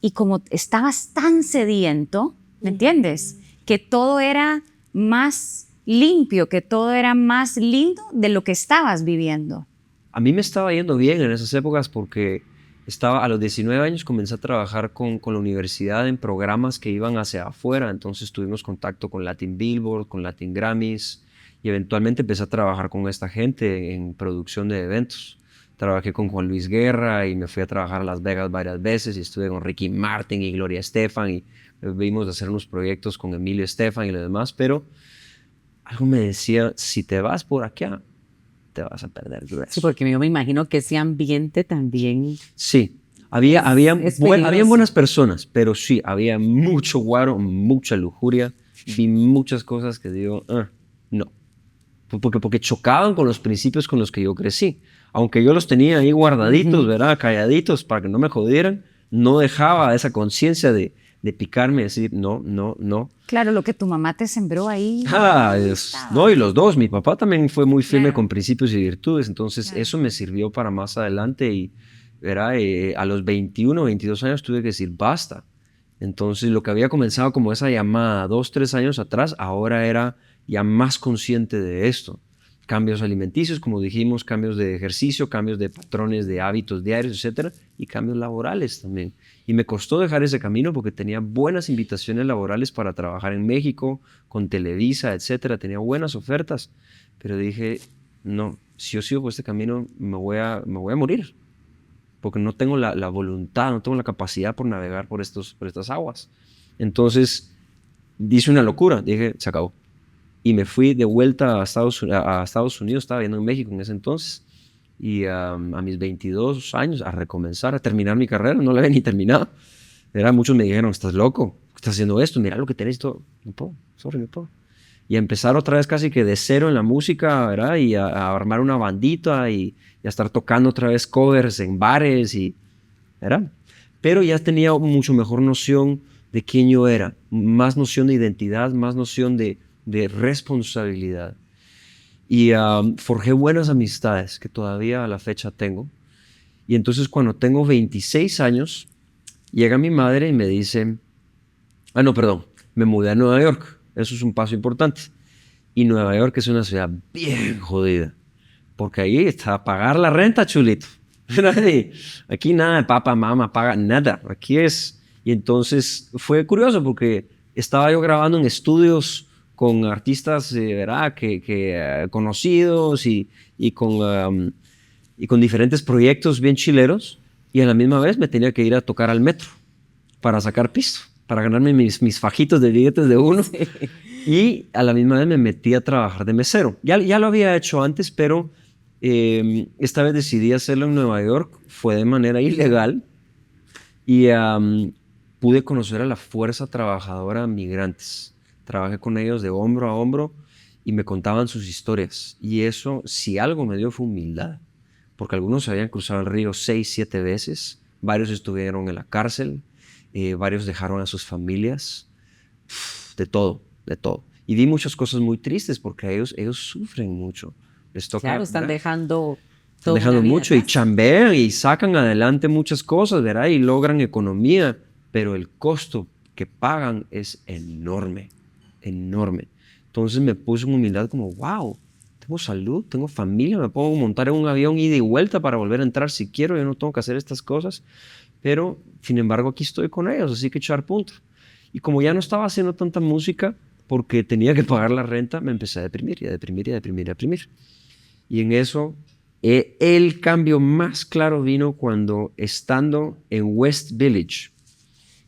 Y como estabas tan sediento, ¿me entiendes? Que todo era más limpio, que todo era más lindo de lo que estabas viviendo. A mí me estaba yendo bien en esas épocas porque a los 19 años comencé a trabajar con la universidad en programas que iban hacia afuera, entonces tuvimos contacto con Latin Billboard, con Latin Grammys y eventualmente empecé a trabajar con esta gente en producción de eventos. Trabajé con Juan Luis Guerra y me fui a trabajar a Las Vegas varias veces y estuve con Ricky Martin y Gloria Estefan y vimos de hacer unos proyectos con Emilio Estefan y lo demás, pero algo me decía, si te vas por acá, te vas a perder grueso. Sí, porque yo me imagino que ese ambiente también... Sí, habían peligroso. buenas personas, pero sí, había mucho guaro, mucha lujuria, vi muchas cosas que digo, no, porque chocaban con los principios con los que yo crecí. Aunque yo los tenía ahí guardaditos, ¿verdad? Calladitos para que no me jodieran, no dejaba esa conciencia de de picarme, decir no, no, no. Claro, lo que tu mamá te sembró ahí. No, y los dos. Mi papá también fue muy firme Claro. con principios y virtudes, entonces Claro. eso me sirvió para más adelante y a los 21, 22 años tuve que decir basta. Entonces lo que había comenzado como esa llamada 2, 3 años atrás, ahora era ya más consciente de esto. Cambios alimenticios, como dijimos, cambios de ejercicio, cambios de patrones de hábitos diarios, etcétera, y cambios laborales también. Y me costó dejar ese camino porque tenía buenas invitaciones laborales para trabajar en México, con Televisa, etcétera. Tenía buenas ofertas, pero dije, no, si yo sigo por este camino me voy a morir, porque no tengo la voluntad, no tengo la capacidad por navegar por estas aguas. Entonces, hice una locura, dije, se acabó. Y me fui de vuelta a Estados Unidos, estaba viviendo en México en ese entonces, y a mis 22 años a recomenzar, a terminar mi carrera, no la había ni terminado. Muchos me dijeron, estás loco, estás haciendo esto, mira lo que tenés y todo. No puedo, no puedo. Y a empezar otra vez casi que de cero en la música, ¿verdad? Y a armar una bandita y a estar tocando otra vez covers en bares, ¿verdad? Pero ya tenía mucho mejor noción de quién yo era, más noción de identidad, más noción de responsabilidad. Y forjé buenas amistades que todavía a la fecha tengo. Y entonces cuando tengo 26 años, llega mi madre y me dice, me mudé a Nueva York. Eso es un paso importante. Y Nueva York es una ciudad bien jodida, porque ahí está a pagar la renta, chulito. Aquí nada de papá, mamá, paga nada. Aquí es... Y entonces fue curioso porque estaba yo grabando en estudios con artistas ¿verdad? que conocidos y con diferentes proyectos bien chileros, y a la misma vez me tenía que ir a tocar al metro para sacar pisto, para ganarme mis fajitos de billetes de uno. Sí. Y a la misma vez me metí a trabajar de mesero. Ya lo había hecho antes, pero esta vez decidí hacerlo en Nueva York. Fue de manera ilegal y pude conocer a la fuerza trabajadora migrantes. Trabajé con ellos de hombro a hombro y me contaban sus historias. Y eso, si algo me dio, fue humildad. Porque algunos se habían cruzado el río 6, 7 veces. Varios estuvieron en la cárcel. Varios dejaron a sus familias. De todo, de todo. Y vi muchas cosas muy tristes porque ellos sufren mucho. Les toca, claro, están ¿verdad? dejando Mucho y chambean y sacan adelante muchas cosas, ¿verdad? Y logran economía. Pero el costo que pagan es enorme. Enorme. Entonces me puse en humildad como, wow, tengo salud, tengo familia, me puedo montar en un avión ida y vuelta para volver a entrar si quiero, yo no tengo que hacer estas cosas, pero sin embargo aquí estoy con ellos, así que echar punto. Y como ya no estaba haciendo tanta música porque tenía que pagar la renta, me empecé a deprimir y a deprimir y a deprimir y a deprimir. Y en eso el cambio más claro vino cuando, estando en West Village,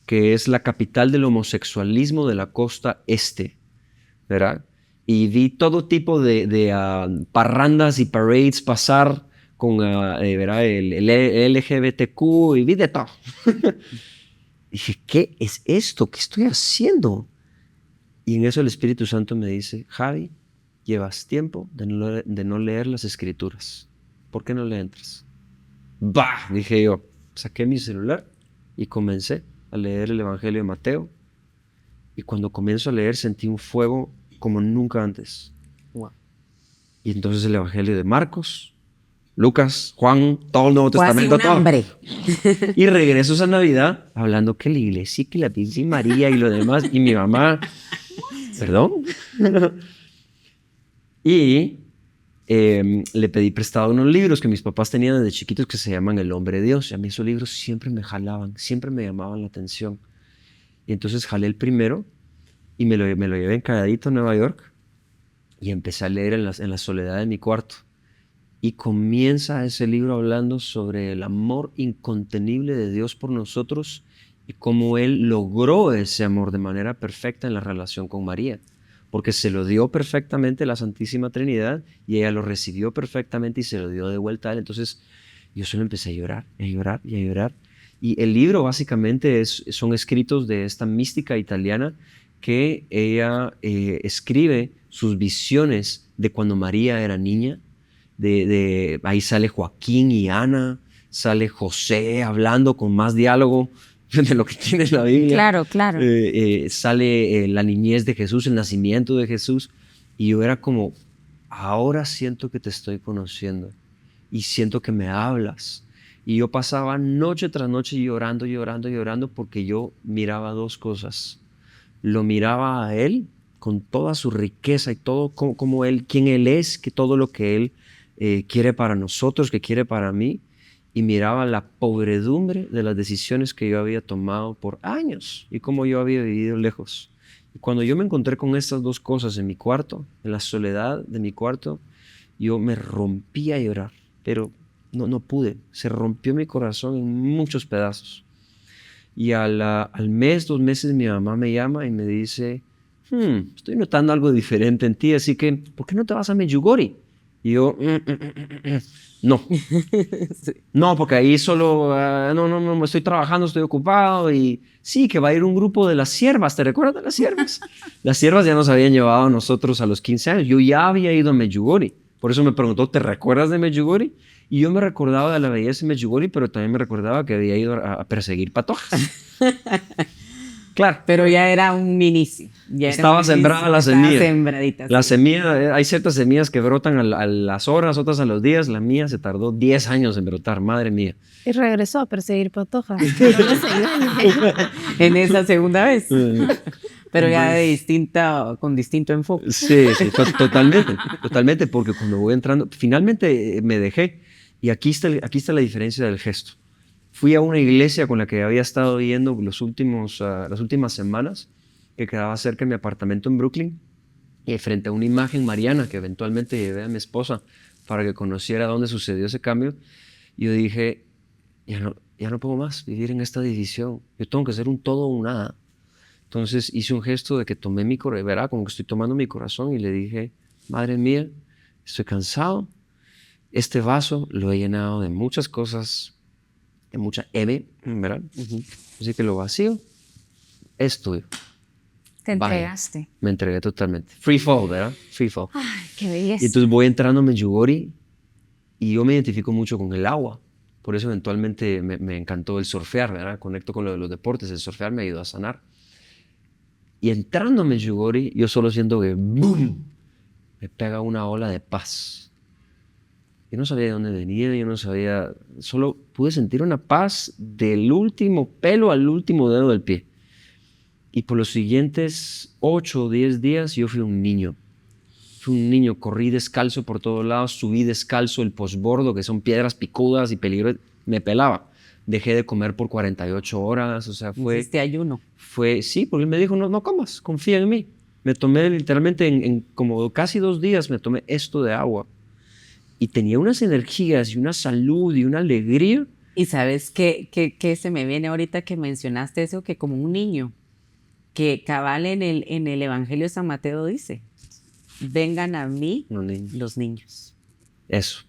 que es la capital del homosexualismo de la costa este, ¿verdad? Y vi todo tipo de parrandas y parades pasar con ¿verdad? el LGBTQ, y vi de todo. Dije, ¿qué es esto? ¿Qué estoy haciendo? Y en eso el Espíritu Santo me dice, Javi, llevas tiempo de no leer las Escrituras. ¿Por qué no le entras? ¡Bah! Dije yo, saqué mi celular y comencé a leer el Evangelio de Mateo, y cuando comienzo a leer sentí un fuego como nunca antes. Wow. Y entonces el Evangelio de Marcos, Lucas, Juan, todo el Nuevo Testamento, todo. Y regreso esa Navidad hablando que la iglesia y que la Virgen María y lo demás, y mi mamá, ¿perdón? Y le pedí prestado unos libros que mis papás tenían desde chiquitos que se llaman El Hombre de Dios. Y a mí esos libros siempre me jalaban, siempre me llamaban la atención. Y entonces jalé el primero y me lo llevé encalladito a Nueva York y empecé a leer en la soledad de mi cuarto. Y comienza ese libro hablando sobre el amor incontenible de Dios por nosotros y cómo Él logró ese amor de manera perfecta en la relación con María. Porque se lo dio perfectamente la Santísima Trinidad y ella lo recibió perfectamente y se lo dio de vuelta a Él. Entonces yo solo empecé a llorar, y a llorar, y a llorar. Y el libro básicamente son escritos de esta mística italiana que ella escribe sus visiones de cuando María era niña. Ahí sale Joaquín y Ana, sale José hablando con más diálogo de lo que tiene la Biblia. Claro, claro. Sale la niñez de Jesús, el nacimiento de Jesús, y yo era como, ahora siento que te estoy conociendo y siento que me hablas. Y yo pasaba noche tras noche llorando, llorando, llorando, porque yo miraba dos cosas. Lo miraba a Él con toda su riqueza y todo como Él, quién Él es, que todo lo que Él quiere para nosotros, que quiere para mí, y miraba la pobredumbre de las decisiones que yo había tomado por años y cómo yo había vivido lejos. Y cuando yo me encontré con estas dos cosas en mi cuarto, en la soledad de mi cuarto, yo me rompí a llorar, pero no pude. Se rompió mi corazón en muchos pedazos. Y al mes, 2 meses, mi mamá me llama y me dice, estoy notando algo diferente en ti, así que, ¿por qué no te vas a Medjugorje? Y yo, no. No, porque ahí solo, no, estoy trabajando, estoy ocupado. Y sí, que va a ir un grupo de las siervas. ¿Te recuerdas de las siervas? Las siervas ya nos habían llevado a nosotros a los 15 años. Yo ya había ido a Medjugorje. Por eso me preguntó, ¿te recuerdas de Medjugorje? Y yo me recordaba de la belleza de Medjugorje, pero también me recordaba que había ido a perseguir patojas. Claro. Pero ya era un inicio. Estaba sembrada la semilla. Estaba sembradita. La sí. semilla, hay ciertas semillas que brotan a las horas, otras a los días. La mía se tardó 10 años en brotar, madre mía. Y regresó a perseguir patojas. No se engañe. En esa segunda vez. Pero ya con distinto enfoque. Sí, totalmente, porque cuando voy entrando, finalmente me dejé. Y aquí está la diferencia del gesto. Fui a una iglesia con la que había estado yendo las últimas semanas, que quedaba cerca de mi apartamento en Brooklyn, y frente a una imagen mariana que eventualmente llevé a mi esposa para que conociera dónde sucedió ese cambio, yo dije, ya no puedo más vivir en esta división. Yo tengo que ser un todo o un nada. Entonces hice un gesto de que tomé mi corazón, verá, como que estoy tomando mi corazón, y le dije, madre mía, estoy cansado. Este vaso lo he llenado de muchas cosas, de mucha M, ¿verdad? Así que lo vacío es tuyo. Te entregaste. Me entregué totalmente. Free fall, ¿verdad? Free fall. Ay, qué belleza. Y entonces voy entrando a Medjugorje y yo me identifico mucho con el agua. Por eso eventualmente me encantó el surfear, ¿verdad? Conecto con lo de los deportes. El surfear me ayudó a sanar. Y entrando a Medjugorje, yo solo siento que ¡boom! Me pega una ola de paz. Yo no sabía de dónde venía, yo no sabía, solo pude sentir una paz del último pelo al último dedo del pie. Y por los siguientes 8 o 10 días yo fui un niño. Fui un niño, corrí descalzo por todos lados, subí descalzo el posbordo, que son piedras picudas y peligrosas, me pelaba. Dejé de comer por 48 horas, o sea, fue... ¿Hiciste ayuno? Sí, porque él me dijo, no comas, confía en mí. Me tomé literalmente en como casi 2 días, me tomé esto de agua. Y tenía unas energías y una salud y una alegría. Y sabes qué se me viene ahorita que mencionaste eso, que como un niño, que cabal en el Evangelio de San Mateo dice, vengan a mí los niños. Eso.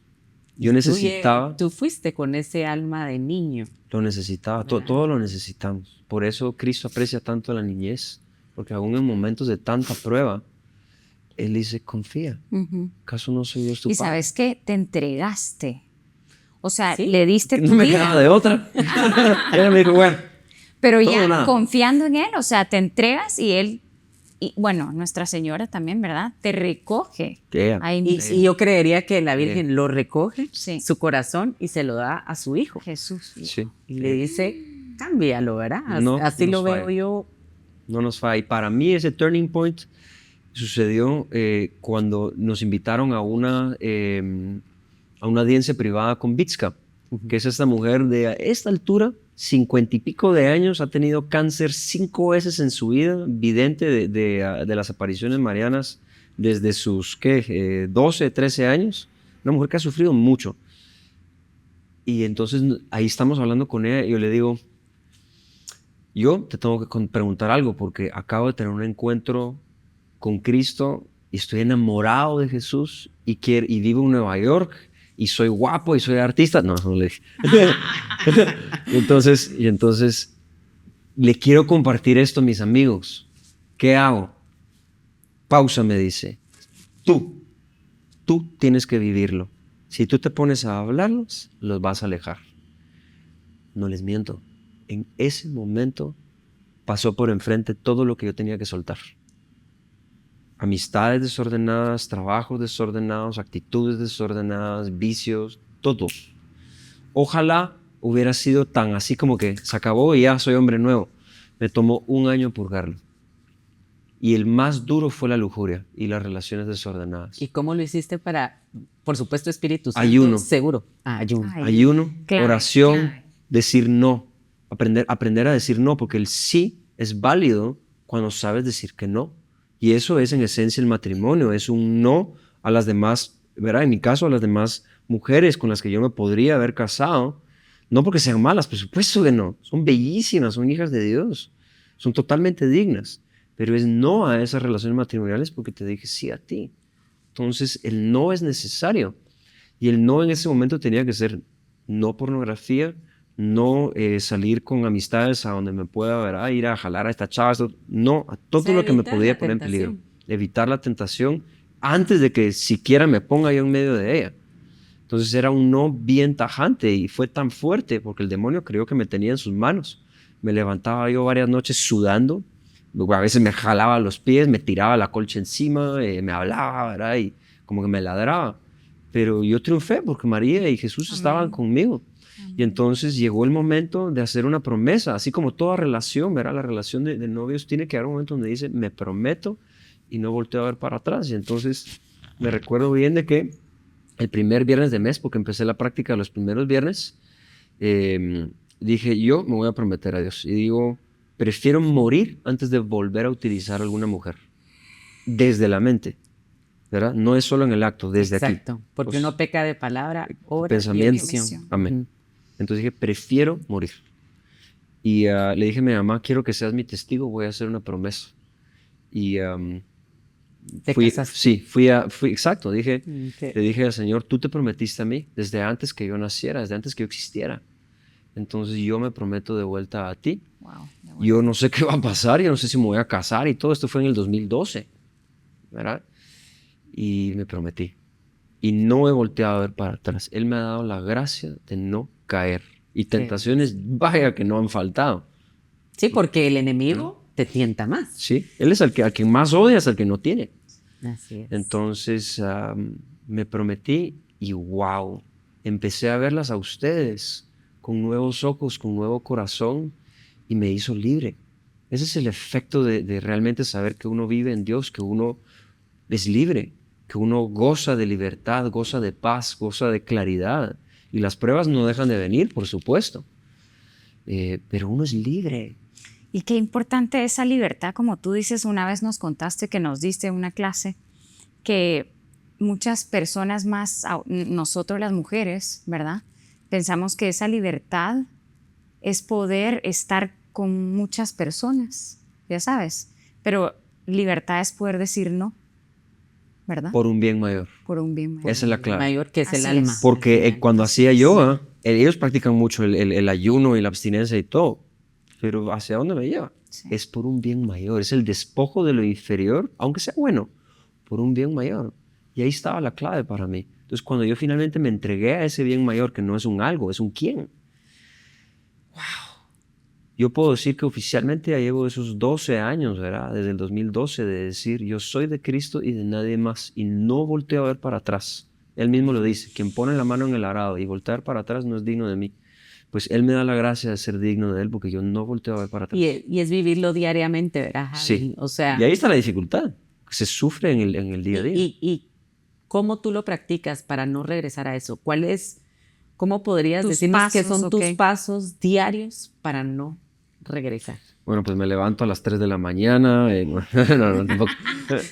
Yo necesitaba... Tú fuiste con ese alma de niño. Lo necesitaba, todo lo necesitamos. Por eso Cristo aprecia tanto la niñez, porque aún en momentos de tanta prueba, Él dice, confía. ¿Acaso no soy Dios tu Y Padre? sabes que te entregaste. O sea, ¿Sí? le diste tu No me vida. quedaba de otra. Ella me dijo, bueno. Pero todo o ya nada. confiando en Él, o sea, te entregas y Él, y bueno, Nuestra Señora también, ¿verdad? Te recoge. Yeah. Ahí Y mismo. yo creería que la Virgen lo recoge, Sí. su corazón, y se lo da a su hijo. Jesús. Sí. Y le dice, cámbialo, ¿verdad? No, Así no lo nos veo falla. yo. No nos falla. Y para mí ese turning point sucedió cuando nos invitaron a una audiencia privada con Vitska, que es esta mujer de a esta altura, 50 y pico de años, ha tenido cáncer 5 veces en su vida, vidente de las apariciones marianas desde sus 12, 13 años. Una mujer que ha sufrido mucho. Y entonces ahí estamos hablando con ella y yo le digo, yo te tengo que preguntar algo porque acabo de tener un encuentro con Cristo y estoy enamorado de Jesús y vivo en Nueva York y soy guapo y soy artista. No le dije. y entonces le quiero compartir esto a mis amigos. ¿Qué hago? Pausa, me dice. Tú tienes que vivirlo. Si tú te pones a hablarlos, los vas a alejar. No les miento. en ese momento pasó por enfrente todo lo que yo tenía que soltar. Amistades desordenadas, trabajos desordenados, actitudes desordenadas, vicios, todo. Ojalá hubiera sido tan así como que se acabó y ya soy hombre nuevo. Me tomó 1 año purgarlo. Y el más duro fue la lujuria y las relaciones desordenadas. ¿Y cómo lo hiciste para, por supuesto, Espíritu Santo? Ayuno. Seguro. Ayuno. Ay, Ayuno, clave, oración, clave. decir no. Aprender a decir no, porque el sí es válido cuando sabes decir que no. Y eso es en esencia el matrimonio, es un no a las demás, ¿verdad? En mi caso, a las demás mujeres con las que yo me podría haber casado, no porque sean malas, por supuesto que no, son bellísimas, son hijas de Dios, son totalmente dignas, pero es no a esas relaciones matrimoniales porque te dije sí a ti. Entonces, el no es necesario. Y el no en ese momento tenía que ser no pornografía, no salir con amistades a donde me pueda ¿verdad? Ir a jalar a esta chava, no, a todo sea, lo que me evitar podía la poner en peligro. tentación. Evitar la tentación antes de que siquiera me ponga yo en medio de ella. Entonces era un no bien tajante y fue tan fuerte porque el demonio creyó que me tenía en sus manos. Me levantaba yo varias noches sudando, a veces me jalaba los pies, me tiraba la colcha encima, me hablaba, ¿verdad? Y como que me ladraba. Pero yo triunfé porque María y Jesús estaban conmigo. Y entonces llegó el momento de hacer una promesa, así como toda relación, ¿verdad? La relación de novios tiene que haber un momento donde dice, me prometo y no volteo a ver para atrás. Y entonces me recuerdo bien de que el primer viernes de mes, porque empecé la práctica los primeros viernes, dije, yo me voy a prometer a Dios. Y digo, prefiero morir antes de volver a utilizar a alguna mujer. Desde la mente, ¿verdad? No es solo en el acto, desde aquí. Exacto, porque Pues, uno peca de palabra, obra pensamiento. y omisión. Amén. Ujú. Entonces dije, prefiero morir. Y le dije a mi mamá, quiero que seas mi testigo, voy a hacer una promesa. Y ¿Te fui, casaste? sí, fui, exacto, dije, Ok. le dije al Señor, tú te prometiste a mí desde antes que yo naciera, desde antes que yo existiera. Entonces yo me prometo de vuelta a ti. Wow, qué bueno. Yo no sé qué va a pasar, yo no sé si me voy a casar y todo esto fue en el 2012, ¿verdad? Y me prometí. Y no he volteado a ver para atrás. Él me ha dado la gracia de no caer. Y tentaciones, vaya que no han faltado. Sí, porque el enemigo te tienta más. ¿Sí? Él es al quien más odias, al que no tiene. Así es. Entonces me prometí y wow, empecé a verlas a ustedes con nuevos ojos, con nuevo corazón y me hizo libre. Ese es el efecto de realmente saber que uno vive en Dios, que uno es libre, que uno goza de libertad, goza de paz, goza de claridad. Y las pruebas no dejan de venir, por supuesto, pero uno es libre. Y qué importante esa libertad, como tú dices, una vez nos contaste que nos diste una clase, que muchas personas más, nosotros las mujeres, ¿verdad? Pensamos que esa libertad es poder estar con muchas personas, ya sabes, pero libertad es poder decir no, ¿verdad? Por un bien mayor. Por un bien mayor. Esa es la clave. Mayor que es el Así alma. es. Porque cuando Así hacía es. yoga, ellos practican mucho el ayuno y la abstinencia y todo. Pero ¿hacia dónde me lleva? Sí. Es por un bien mayor. Es el despojo de lo inferior, aunque sea bueno, por un bien mayor. Y ahí estaba la clave para mí. Entonces, cuando yo finalmente me entregué a ese bien mayor, que no es un algo, es un quién. ¡Wow! Yo puedo decir que oficialmente ya llevo esos 12 años, ¿verdad? Desde el 2012, de decir, yo soy de Cristo y de nadie más. Y no volteo a ver para atrás. Él mismo lo dice, quien pone la mano en el arado y voltear para atrás no es digno de mí. Pues Él me da la gracia de ser digno de Él porque yo no volteo a ver para atrás. Y es vivirlo diariamente, ¿verdad, Javi? Sí. O sea, Y ahí está la dificultad. Se sufre en el día a día. y cómo tú lo practicas para no regresar a eso. ¿Cómo podrías Tus decirnos qué pasos, son tus ok. pasos diarios para no regresar? Bueno, pues me levanto a las 3 de la mañana. No, tampoco.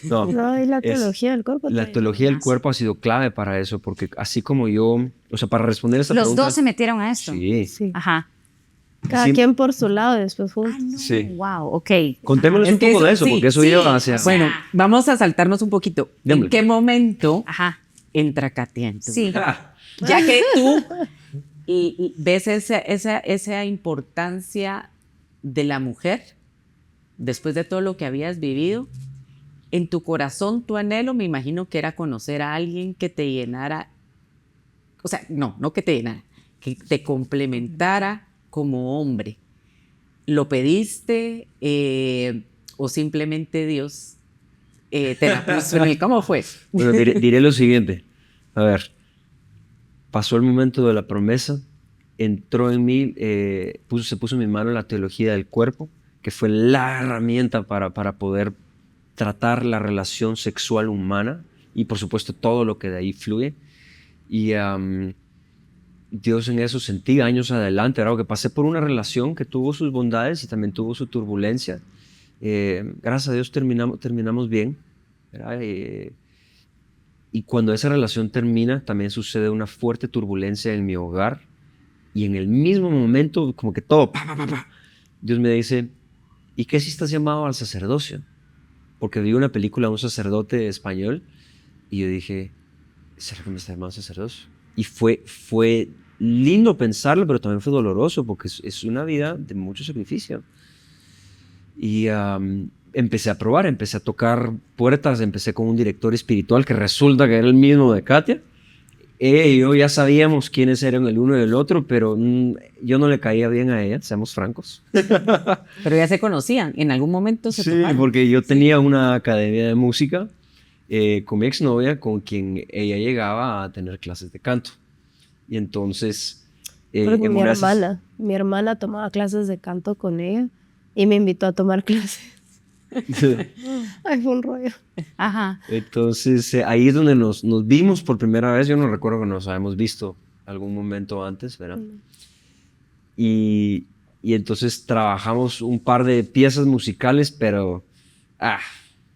No. No, y la Es- teología del cuerpo. La teología del cuerpo ha sido clave para eso, porque así como yo, o sea, para responder esa Los pregunta. dos se metieron a esto. Sí. Sí. Ajá. Cada Sí. quien por su lado y después Ah, juntos. no. Sí. Wow, ok. Contémosles Es un que poco de eso- eso, sí, porque eso sí, lleva hacia. o sea, Bueno, vamos a saltarnos un poquito. Démosle. ¿En qué momento Ajá. entra Katia en tu Sí. vida? Ya que tú y ves esa importancia de la mujer, después de todo lo que habías vivido, en tu corazón tu anhelo, me imagino que era conocer a alguien que te llenara, o sea, no que te llenara, que te complementara como hombre. ¿Lo pediste o simplemente Dios te la puso en el... ¿Cómo fue? Bueno, diré lo siguiente. A ver, pasó el momento de la promesa, entró en mí, se puso en mi mano la teología del cuerpo, que fue la herramienta para poder tratar la relación sexual humana y por supuesto todo lo que de ahí fluye. Y Dios en eso sentí años adelante, ¿verdad? Que pasé por una relación que tuvo sus bondades y también tuvo su turbulencia. Gracias a Dios terminamos bien, ¿verdad? Y cuando esa relación termina, también sucede una fuerte turbulencia en mi hogar. Y en el mismo momento, como que todo, Dios me dice, ¿y qué si estás llamado al sacerdocio? Porque vi una película de un sacerdote español y yo dije, ¿será que me está llamando al sacerdocio? Y fue lindo pensarlo, pero también fue doloroso porque es una vida de mucho sacrificio. Y empecé a probar, empecé a tocar puertas, empecé con un director espiritual que resulta que era el mismo de Katia. Y yo ya sabíamos quiénes eran el uno y el otro, pero yo no le caía bien a ella, seamos francos. Pero ya se conocían, en algún momento se toparon. Sí, porque yo tenía una academia de música con mi exnovia, con quien ella llegaba a tener clases de canto. Y entonces... Porque mi hermana tomaba clases de canto con ella y me invitó a tomar clases. Ay, fue un rollo. Ajá. Entonces ahí es donde nos vimos por primera vez. Yo no recuerdo que nos habíamos visto algún momento antes, ¿verdad? Y entonces trabajamos un par de piezas musicales, pero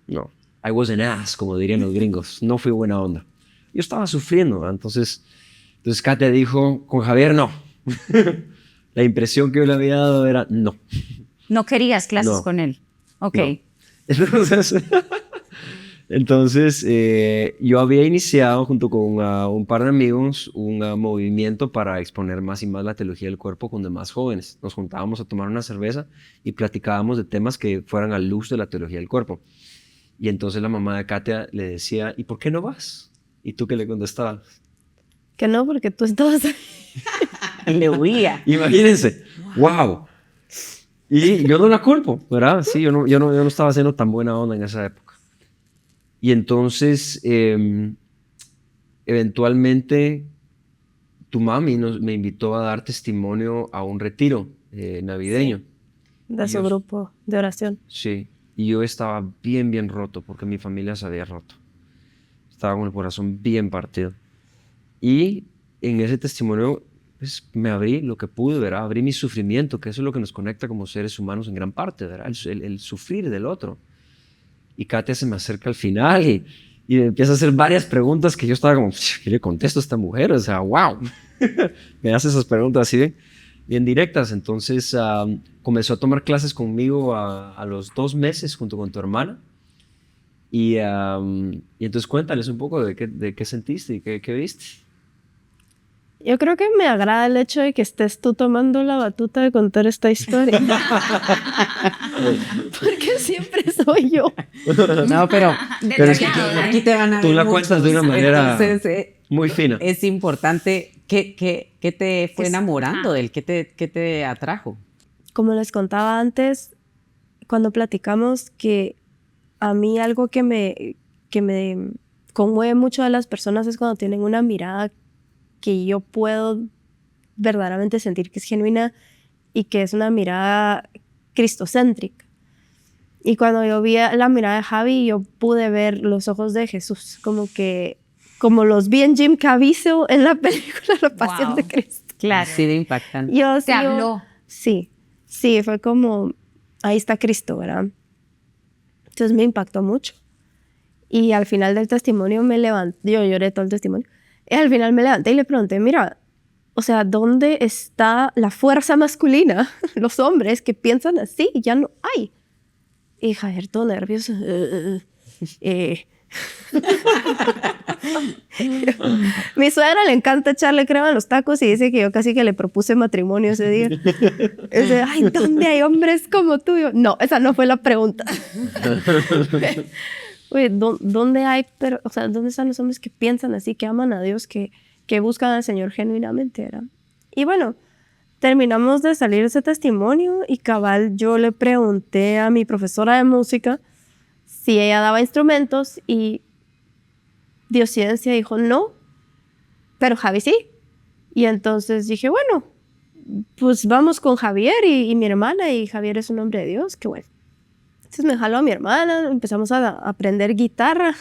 no, I was an ass, como dirían los gringos. No fui buena onda. Yo estaba sufriendo, ¿verdad? Entonces Katia dijo, con Javier no. La impresión que yo le había dado era no. ¿No querías clases con él? Ok. No. Entonces yo había iniciado junto con un par de amigos un movimiento para exponer más y más la teología del cuerpo con demás jóvenes. Nos juntábamos a tomar una cerveza y platicábamos de temas que fueran a luz de la teología del cuerpo. Y entonces la mamá de Katia le decía, ¿y por qué no vas? ¿Y tú qué le contestabas? Que no, porque tú estabas ahí. Le huía. Imagínense, wow. Y yo no la culpo, ¿verdad? Sí, yo no estaba haciendo tan buena onda en esa época. Y entonces, eventualmente, tu mami me invitó a dar testimonio a un retiro navideño. Sí, de su grupo de oración. Sí, y yo estaba bien, bien roto porque mi familia se había roto. Estaba con el corazón bien partido. Y en ese testimonio pues, me abrí lo que pude, ¿verdad? Abrí mi sufrimiento, que eso es lo que nos conecta como seres humanos en gran parte, ¿verdad? El sufrir del otro. Y Katia se me acerca al final y me empieza a hacer varias preguntas que yo estaba como, ¿qué le contesto a esta mujer? O sea, wow. Me hace esas preguntas así bien directas. Entonces comenzó a tomar clases conmigo a los 2 meses junto con tu hermana. Y entonces cuéntales un poco de qué sentiste y qué viste. Yo creo que me agrada el hecho de que estés tú tomando la batuta de contar esta historia. Porque siempre soy yo. No, pero es que aquí te van a tú ver la muchos. cuentas de una manera Entonces, muy fina. es importante. ¿Qué te fue enamorando de él? ¿Qué te atrajo? Como les contaba antes, cuando platicamos, que a mí algo que me conmueve mucho a las personas es cuando tienen una mirada que yo puedo verdaderamente sentir que es genuina y que es una mirada cristocéntrica. Y cuando yo vi la mirada de Javi, yo pude ver los ojos de Jesús, como los vi en Jim Caviezel en la película La Pasión de Cristo. Claro. Sí, de impactante. Te habló. Sí, fue como, ahí está Cristo, ¿verdad? Entonces me impactó mucho. Y al final del testimonio me levanté, yo lloré todo el testimonio, y al final me levanté y le pregunté, mira, o sea, ¿dónde está la fuerza masculina? Los hombres que piensan así, ya no hay. Y Javier, todo nervioso. Mi suegra le encanta echarle crema a los tacos y dice que yo casi que le propuse matrimonio ese día. Dice, ay, ¿dónde hay hombres como tú? Yo, no, esa no fue la pregunta. Oye, ¿dónde hay, o sea, dónde están los hombres que piensan así, que aman a Dios, que buscan al Señor genuinamente, ¿verdad? Y bueno, terminamos de salir ese testimonio y cabal yo le pregunté a mi profesora de música si ella daba instrumentos y Dioscencia dijo no, pero Javi sí. Y entonces dije, bueno, pues vamos con Javier y mi hermana, y Javier es un hombre de Dios, qué bueno. Entonces me jaló a mi hermana, empezamos a aprender guitarra.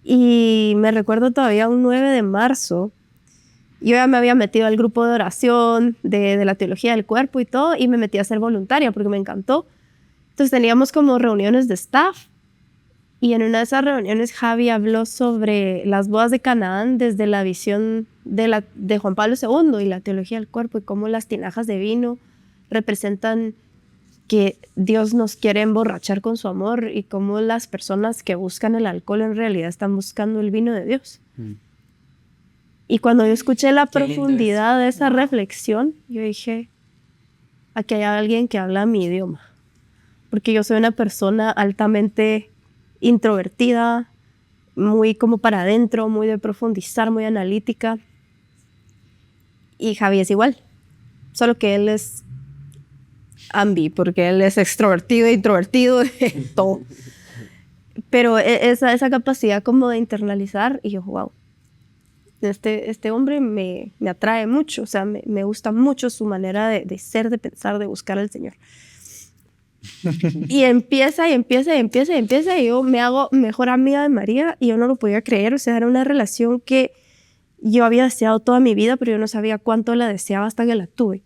Y me recuerdo todavía un 9 de marzo, yo ya me había metido al grupo de oración de la teología del cuerpo y todo, y me metí a ser voluntaria porque me encantó. Entonces teníamos como reuniones de staff, y en una de esas reuniones Javi habló sobre las bodas de Canaán desde la visión de Juan Pablo II y la teología del cuerpo, y cómo las tinajas de vino representan que Dios nos quiere emborrachar con su amor, y cómo las personas que buscan el alcohol en realidad están buscando el vino de Dios. Y cuando yo escuché la profundidad de esa reflexión, yo dije, aquí hay alguien que habla mi idioma. Porque yo soy una persona altamente introvertida, muy como para adentro, muy de profundizar, muy analítica. Y Javi es igual, solo que él es ambi, porque él es extrovertido e introvertido, todo. Pero esa capacidad como de internalizar, y yo, wow, este hombre me atrae mucho, o sea, me gusta mucho su manera de ser, de pensar, de buscar al Señor. Y empieza, y yo me hago mejor amiga de María, y yo no lo podía creer. O sea, era una relación que yo había deseado toda mi vida, pero yo no sabía cuánto la deseaba hasta que la tuve.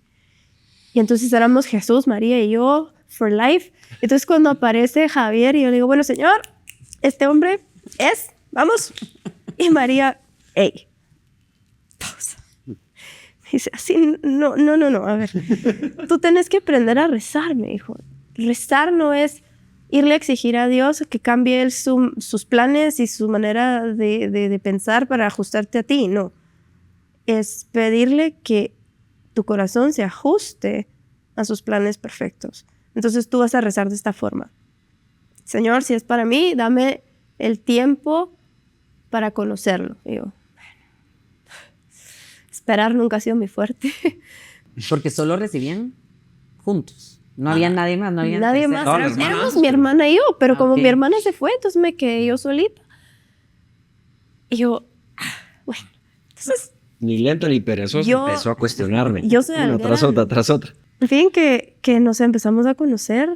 Y entonces éramos Jesús, María y yo, for life. Entonces cuando aparece Javier, y yo le digo, bueno, Señor, este hombre vamos. Y María, hey, pausa. Me dice, así, no, a ver, tú tienes que aprender a rezar, me dijo. Rezar no es irle a exigir a Dios que cambie sus planes y su manera de pensar para ajustarte a ti, no. Es pedirle que tu corazón se ajuste a sus planes perfectos. Entonces tú vas a rezar de esta forma. Señor, si es para mí, dame el tiempo para conocerlo. Y yo, esperar nunca ha sido muy fuerte. Porque solo recibían juntos. No había nadie más, no había nadie más. tercero. Éramos mi hermana y yo, pero como mi hermana se fue, entonces me quedé yo solita. Y yo, bueno, entonces... Ni lento ni perezoso, empezó a cuestionarme. Yo soy una tras otra. En fin, que nos empezamos a conocer,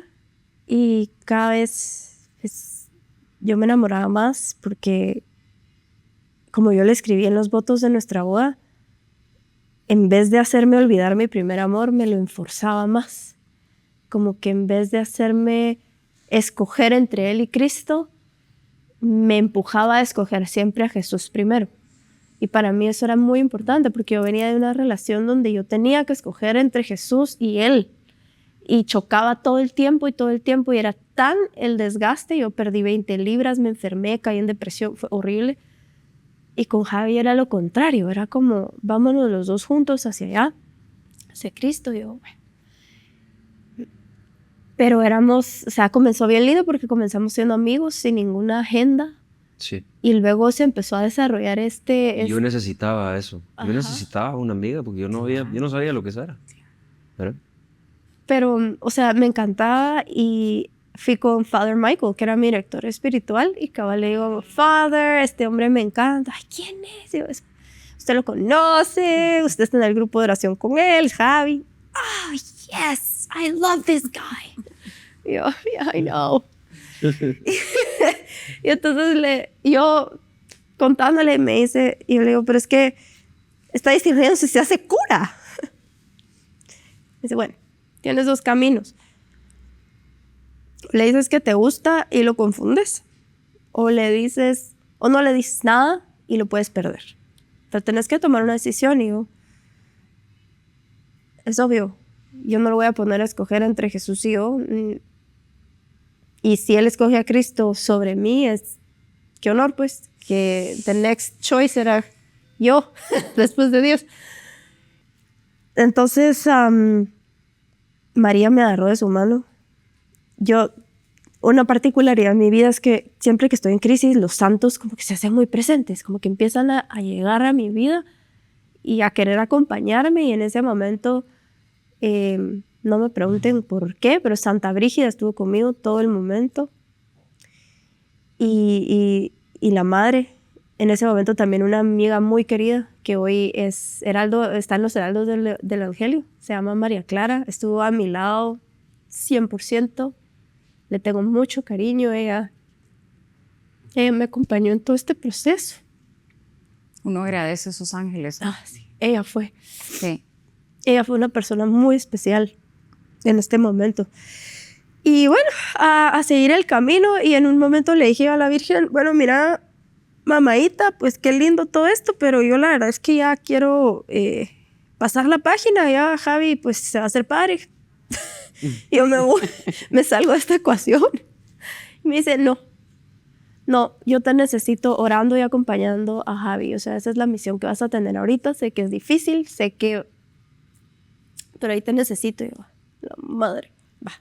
y cada vez yo me enamoraba más, porque como yo le escribí en los votos de nuestra boda, en vez de hacerme olvidar mi primer amor, me lo enforzaba más. Como que en vez de hacerme escoger entre él y Cristo, me empujaba a escoger siempre a Jesús primero. Y para mí eso era muy importante, porque yo venía de una relación donde yo tenía que escoger entre Jesús y él. Y chocaba todo el tiempo, y era tan el desgaste. Yo perdí 20 libras, me enfermé, caí en depresión, fue horrible. Y con Javi era lo contrario, era como, vámonos los dos juntos hacia allá, hacia Cristo. Y yo, bueno. Pero comenzó bien lindo, porque comenzamos siendo amigos sin ninguna agenda. Sí. Y luego se empezó a desarrollar Yo necesitaba eso. Yo necesitaba una amiga, porque yo no sabía lo que eso era. Pero, o sea, me encantaba, y fui con Father Michael, que era mi director espiritual, y cabal le digo, Father, este hombre me encanta. Ay, ¿quién es? Digo, usted lo conoce, usted está en el grupo de oración con él, Javi. Oh, yes, I love this guy. Y yo, yeah, I know. Y entonces yo contándole me dice, y yo le digo, pero es que está diciendo si se hace cura. Me dice, bueno, tienes dos caminos. Le dices que te gusta y lo confundes, o no le dices nada y lo puedes perder. Pero tenés que tomar una decisión. Y yo, es obvio, yo no lo voy a poner a escoger entre Jesús y yo. Y si él escoge a Cristo sobre mí, qué honor, pues, que the next choice era yo, después de Dios. Entonces, María me agarró de su mano. Una particularidad en mi vida es que siempre que estoy en crisis, los santos como que se hacen muy presentes, como que empiezan a llegar a mi vida, y a querer acompañarme, y en ese momento, no me pregunten por qué, pero Santa Brígida estuvo conmigo todo el momento, y la madre, en ese momento también una amiga muy querida, que hoy es heraldo, está en los heraldos del Evangelio, se llama María Clara, estuvo a mi lado 100%, le tengo mucho cariño, ella me acompañó en todo este proceso. Uno agradece a esos ángeles. Sí, ella fue. Sí. Ella fue una persona muy especial en este momento. Y bueno, a seguir el camino, y en un momento le dije a la Virgen, bueno, mira, mamadita, pues qué lindo todo esto, pero yo la verdad es que ya quiero pasar la página, ya Javi pues se va a hacer padre. Y yo me salgo de esta ecuación. Y me dice, no, yo te necesito orando y acompañando a Javi. O sea, esa es la misión que vas a tener ahorita. Sé que es difícil, pero ahí te necesito. Y yo, la madre, va.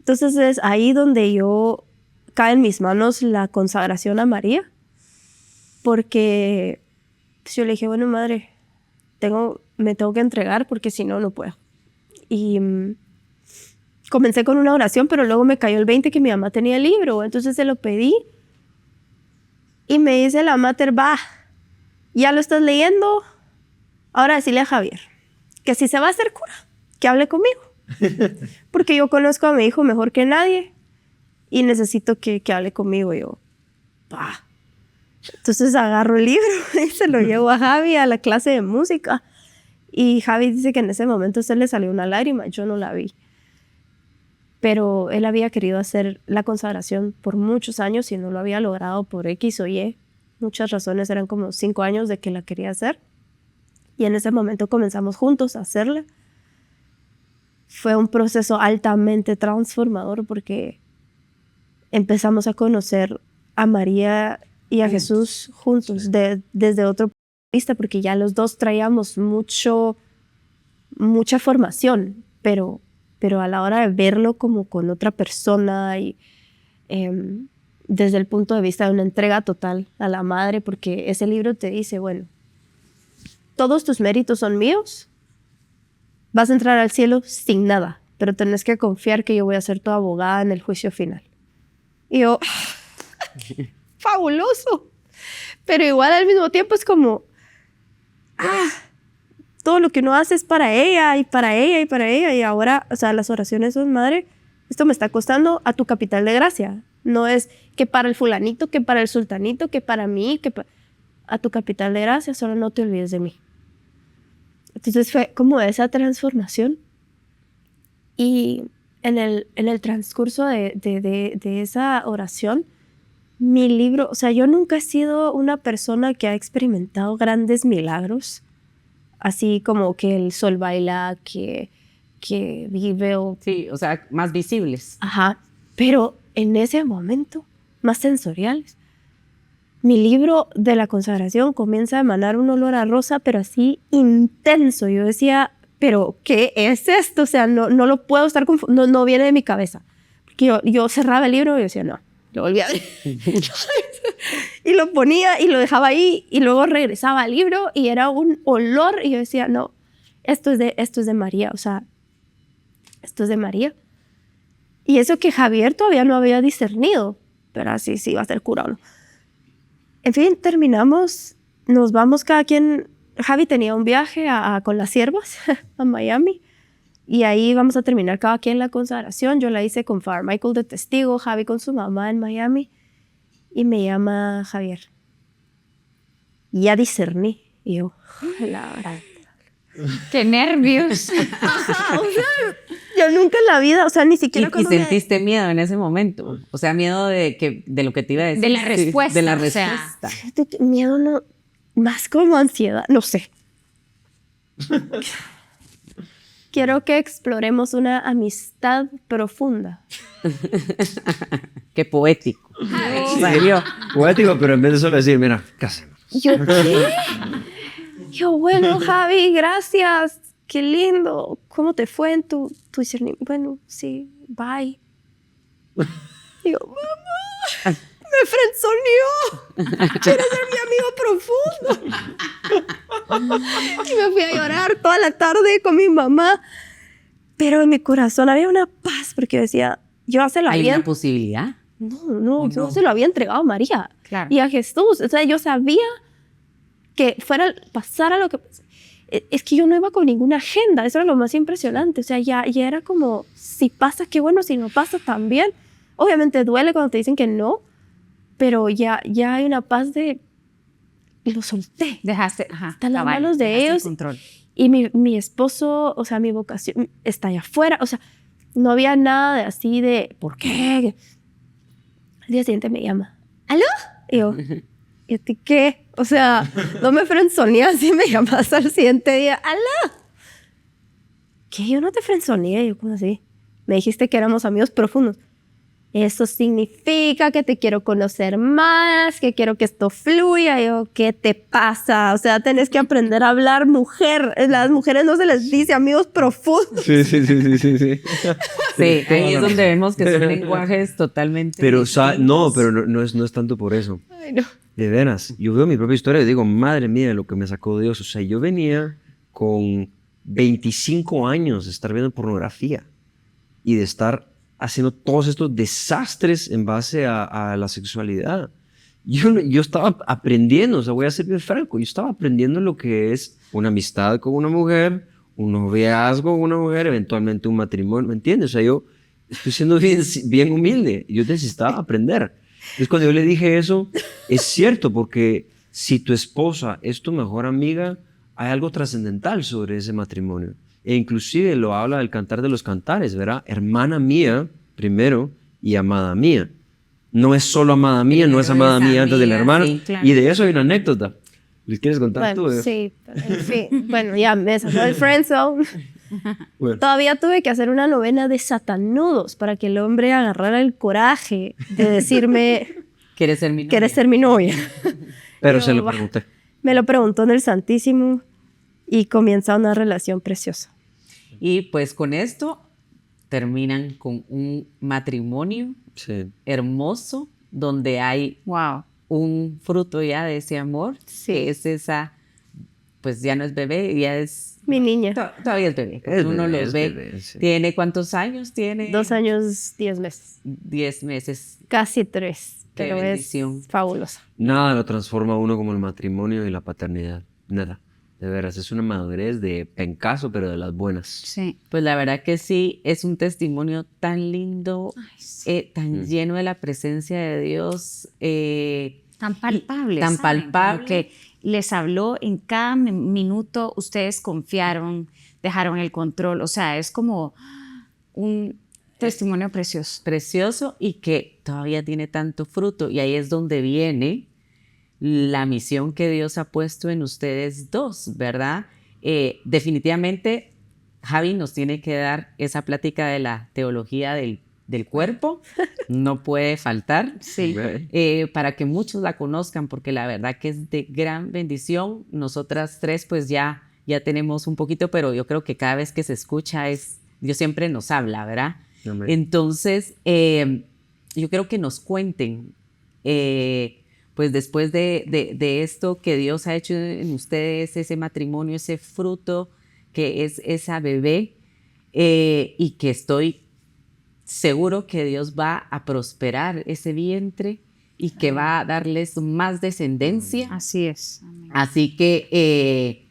Entonces es ahí donde cae en mis manos la consagración a María. Porque yo le dije, bueno, madre, me tengo que entregar porque si no, no puedo. Y comencé con una oración, pero luego me cayó el 20 que mi mamá tenía el libro. Entonces se lo pedí. Y me dice la mater, va, ya lo estás leyendo, ahora decirle a Javier que si se va a hacer cura, que hable conmigo. Porque yo conozco a mi hijo mejor que nadie y necesito que hable conmigo. Y yo, va. Entonces agarro el libro y se lo llevo a Javi a la clase de música. Y Javi dice que en ese momento se le salió una lágrima, yo no la vi. Pero él había querido hacer la consagración por muchos años y no lo había logrado por X o Y. Muchas razones, eran como 5 años de que la quería hacer. Y en ese momento comenzamos juntos a hacerla. Fue un proceso altamente transformador porque empezamos a conocer a María y a Jesús juntos desde otro punto de vista, porque ya los dos traíamos mucha formación, pero a la hora de verlo como con otra persona y desde el punto de vista de una entrega total a la madre, porque ese libro te dice, bueno, todos tus méritos son míos, vas a entrar al cielo sin nada, pero tenés que confiar que yo voy a ser tu abogada en el juicio final. Y yo, fabuloso, pero igual al mismo tiempo es como, todo lo que uno hace es para ella y para ella y para ella, y ahora, o sea, las oraciones son, madre, esto me está costando a tu capital de gracia. No es que para el fulanito, que para el sultanito, que para mí, a tu capital de gracia, solo no te olvides de mí. Entonces fue como esa transformación. Y en el transcurso de esa oración, mi libro, o sea, yo nunca he sido una persona que ha experimentado grandes milagros, así como que el sol baila, que vive o... Sí, o sea, más visibles. Ajá, pero en ese momento, más sensoriales. Mi libro de la consagración comienza a emanar un olor a rosa, pero así intenso. Yo decía, ¿pero qué es esto? O sea, no lo puedo estar confundiendo, no viene de mi cabeza. Porque yo cerraba el libro y decía, no, lo volví a abrir. Y lo ponía y lo dejaba ahí y luego regresaba al libro y era un olor y yo decía, no, esto es de María, o sea, esto es de María. Y eso que Javier todavía no había discernido, pero así sí va a ser cura o no. En fin, terminamos, nos vamos cada quien. Javi tenía un viaje con las siervas a Miami y ahí vamos a terminar cada quien la consagración. Yo la hice con Father Michael de testigo, Javi con su mamá en Miami y me llama Javier. Y ya discerní y yo, la verdad. ¡Qué nervios! Ajá, o sea, yo nunca en la vida, o sea, ni siquiera ¿Y sentiste miedo en ese momento? O sea, miedo de lo que te iba a decir. De la respuesta. De la o respuesta. sea. Miedo no, más como ansiedad, no sé. Quiero que exploremos una amistad profunda. Qué poético. Salió poético, pero en vez de solo decir, mira, ¿qué hacemos? Yo, bueno, Javi, gracias. Qué lindo. ¿Cómo te fue en tu discernimiento? Bueno, sí, bye. Y yo, mamá, me frenzoneó. Quiere ser mi amigo profundo. Y me fui a llorar toda la tarde con mi mamá. Pero en mi corazón había una paz porque yo decía, yo se lo ¿Hay había... una posibilidad? No, yo se lo había entregado a María Claro. y a Jesús. O sea, yo sabía que pasara lo que... Es que yo no iba con ninguna agenda, eso era lo más impresionante. O sea, ya era como, si pasa, qué bueno, si no pasa, también. Obviamente duele cuando te dicen que no, pero ya hay una paz de... Lo solté. Dejaste, ajá, Está en las cabal, manos de dejaste el ellos. control. Y mi esposo, o sea, mi vocación está allá afuera. O sea, no había nada de así de, ¿por qué? Al día siguiente me llama, ¿aló? Y yo, ¿y a ti qué? O sea, no me frenzoneas si me llamas al siguiente día, ¿aló? ¿Qué? Yo no te frenzoneé. Yo, ¿cómo así? Me dijiste que éramos amigos profundos. Eso significa que te quiero conocer más, que quiero que esto fluya. Yo, ¿qué te pasa? O sea, tenés que aprender a hablar mujer. Las mujeres no se les dice amigos profundos. Sí. Sí, ahí es donde vemos que son lenguajes totalmente Pero, distintos. no, pero no es tanto por eso. Ay, no. De veras, yo veo mi propia historia y digo, madre mía, lo que me sacó Dios. O sea, yo venía con 25 años de estar viendo pornografía y de estar haciendo todos estos desastres en base a la sexualidad. Yo estaba aprendiendo, o sea, voy a ser bien franco, yo estaba aprendiendo lo que es una amistad con una mujer, un noviazgo con una mujer, eventualmente un matrimonio, ¿me entiendes? O sea, yo estoy siendo bien humilde, yo necesitaba aprender. Entonces, cuando yo le dije eso, es cierto, porque si tu esposa es tu mejor amiga, hay algo trascendental sobre ese matrimonio. E inclusive lo habla del Cantar de los Cantares, ¿verdad? Hermana mía, primero, y amada mía. No es solo amada mía, no es amada mía antes de la hermana. sí, claro. Y de eso hay una anécdota. ¿Les quieres contar Bueno, tú? sí, pero en fin. Bueno, ya me sacó el friendzone. Bueno. Todavía tuve que hacer una novena de satanudos para que el hombre agarrara el coraje de decirme, ¿Quieres ser mi novia? ¿quieres ser mi novia? Pero Yo, se lo va. pregunté. Me lo preguntó en el Santísimo y comienza una relación preciosa. Y pues con esto terminan con un matrimonio Sí. hermoso donde hay Wow. un fruto ya de ese amor, Sí. que es esa, pues ya no es bebé, ya es... Mi niña, Todavía es bebé. Es Uno bebé, los es ve. bebé, sí. ¿Tiene cuántos años? Tiene 2 años, 10 meses, 10 meses. casi 3, Qué pero bendición. es fabulosa. Nada lo transforma a uno como el matrimonio y la paternidad. Nada. De veras, es una madurez de pencazo, pero de las buenas. Sí. Pues la verdad que sí, es un testimonio tan lindo, tan lleno de la presencia de Dios. Tan palpable. Tan ¿saben? palpable. Como que les habló en cada minuto, ustedes confiaron, dejaron el control. O sea, es como un testimonio precioso. Precioso y que todavía tiene tanto fruto. Y ahí es donde viene la misión que Dios ha puesto en ustedes dos, ¿verdad? Definitivamente, Javi nos tiene que dar esa plática de la teología del cuerpo, no puede faltar, Sí. para que muchos la conozcan, porque la verdad que es de gran bendición. Nosotras tres pues ya tenemos un poquito, pero yo creo que cada vez que se escucha Dios siempre nos habla, ¿verdad? Amén. Entonces, yo creo que nos cuenten, pues después de esto que Dios ha hecho en ustedes, ese matrimonio, ese fruto que es esa bebé, y que estoy seguro que Dios va a prosperar ese vientre y que va a darles más descendencia. Así es. Así que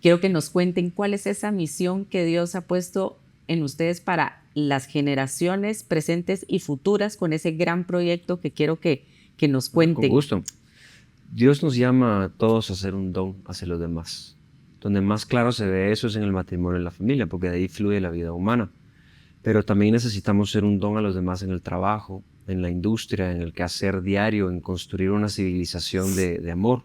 quiero que nos cuenten cuál es esa misión que Dios ha puesto en ustedes para las generaciones presentes y futuras con ese gran proyecto que quiero que nos cuenten. Con gusto. Dios nos llama a todos a hacer un don hacia los demás. Donde más claro se ve eso es en el matrimonio y la familia, porque de ahí fluye la vida humana. Pero también necesitamos ser un don a los demás en el trabajo, en la industria, en el quehacer diario, en construir una civilización de amor.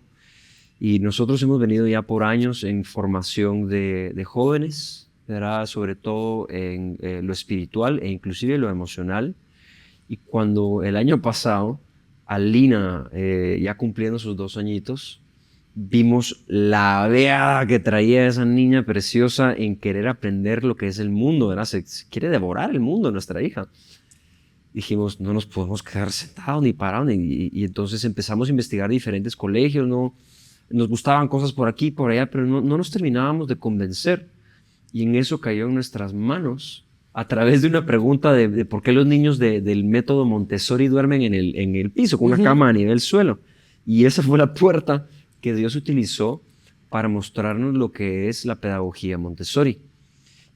Y nosotros hemos venido ya por años en formación de jóvenes, ¿verdad? Sobre todo en lo espiritual e inclusive lo emocional. Y cuando el año pasado, Alina, ya cumpliendo sus 2 añitos, vimos la veada que traía esa niña preciosa en querer aprender lo que es el mundo, ¿verdad? Se quiere devorar el mundo, nuestra hija. dijimos, no nos podemos quedar sentados ni parados. Y entonces empezamos a investigar diferentes colegios, ¿no? Nos gustaban cosas por aquí, por allá, pero no nos terminábamos de convencer. Y en eso cayó en nuestras manos, a través de una pregunta de por qué los niños del método Montessori duermen en el piso, con una cama a nivel suelo. Y esa fue la puerta que Dios utilizó para mostrarnos lo que es la pedagogía Montessori.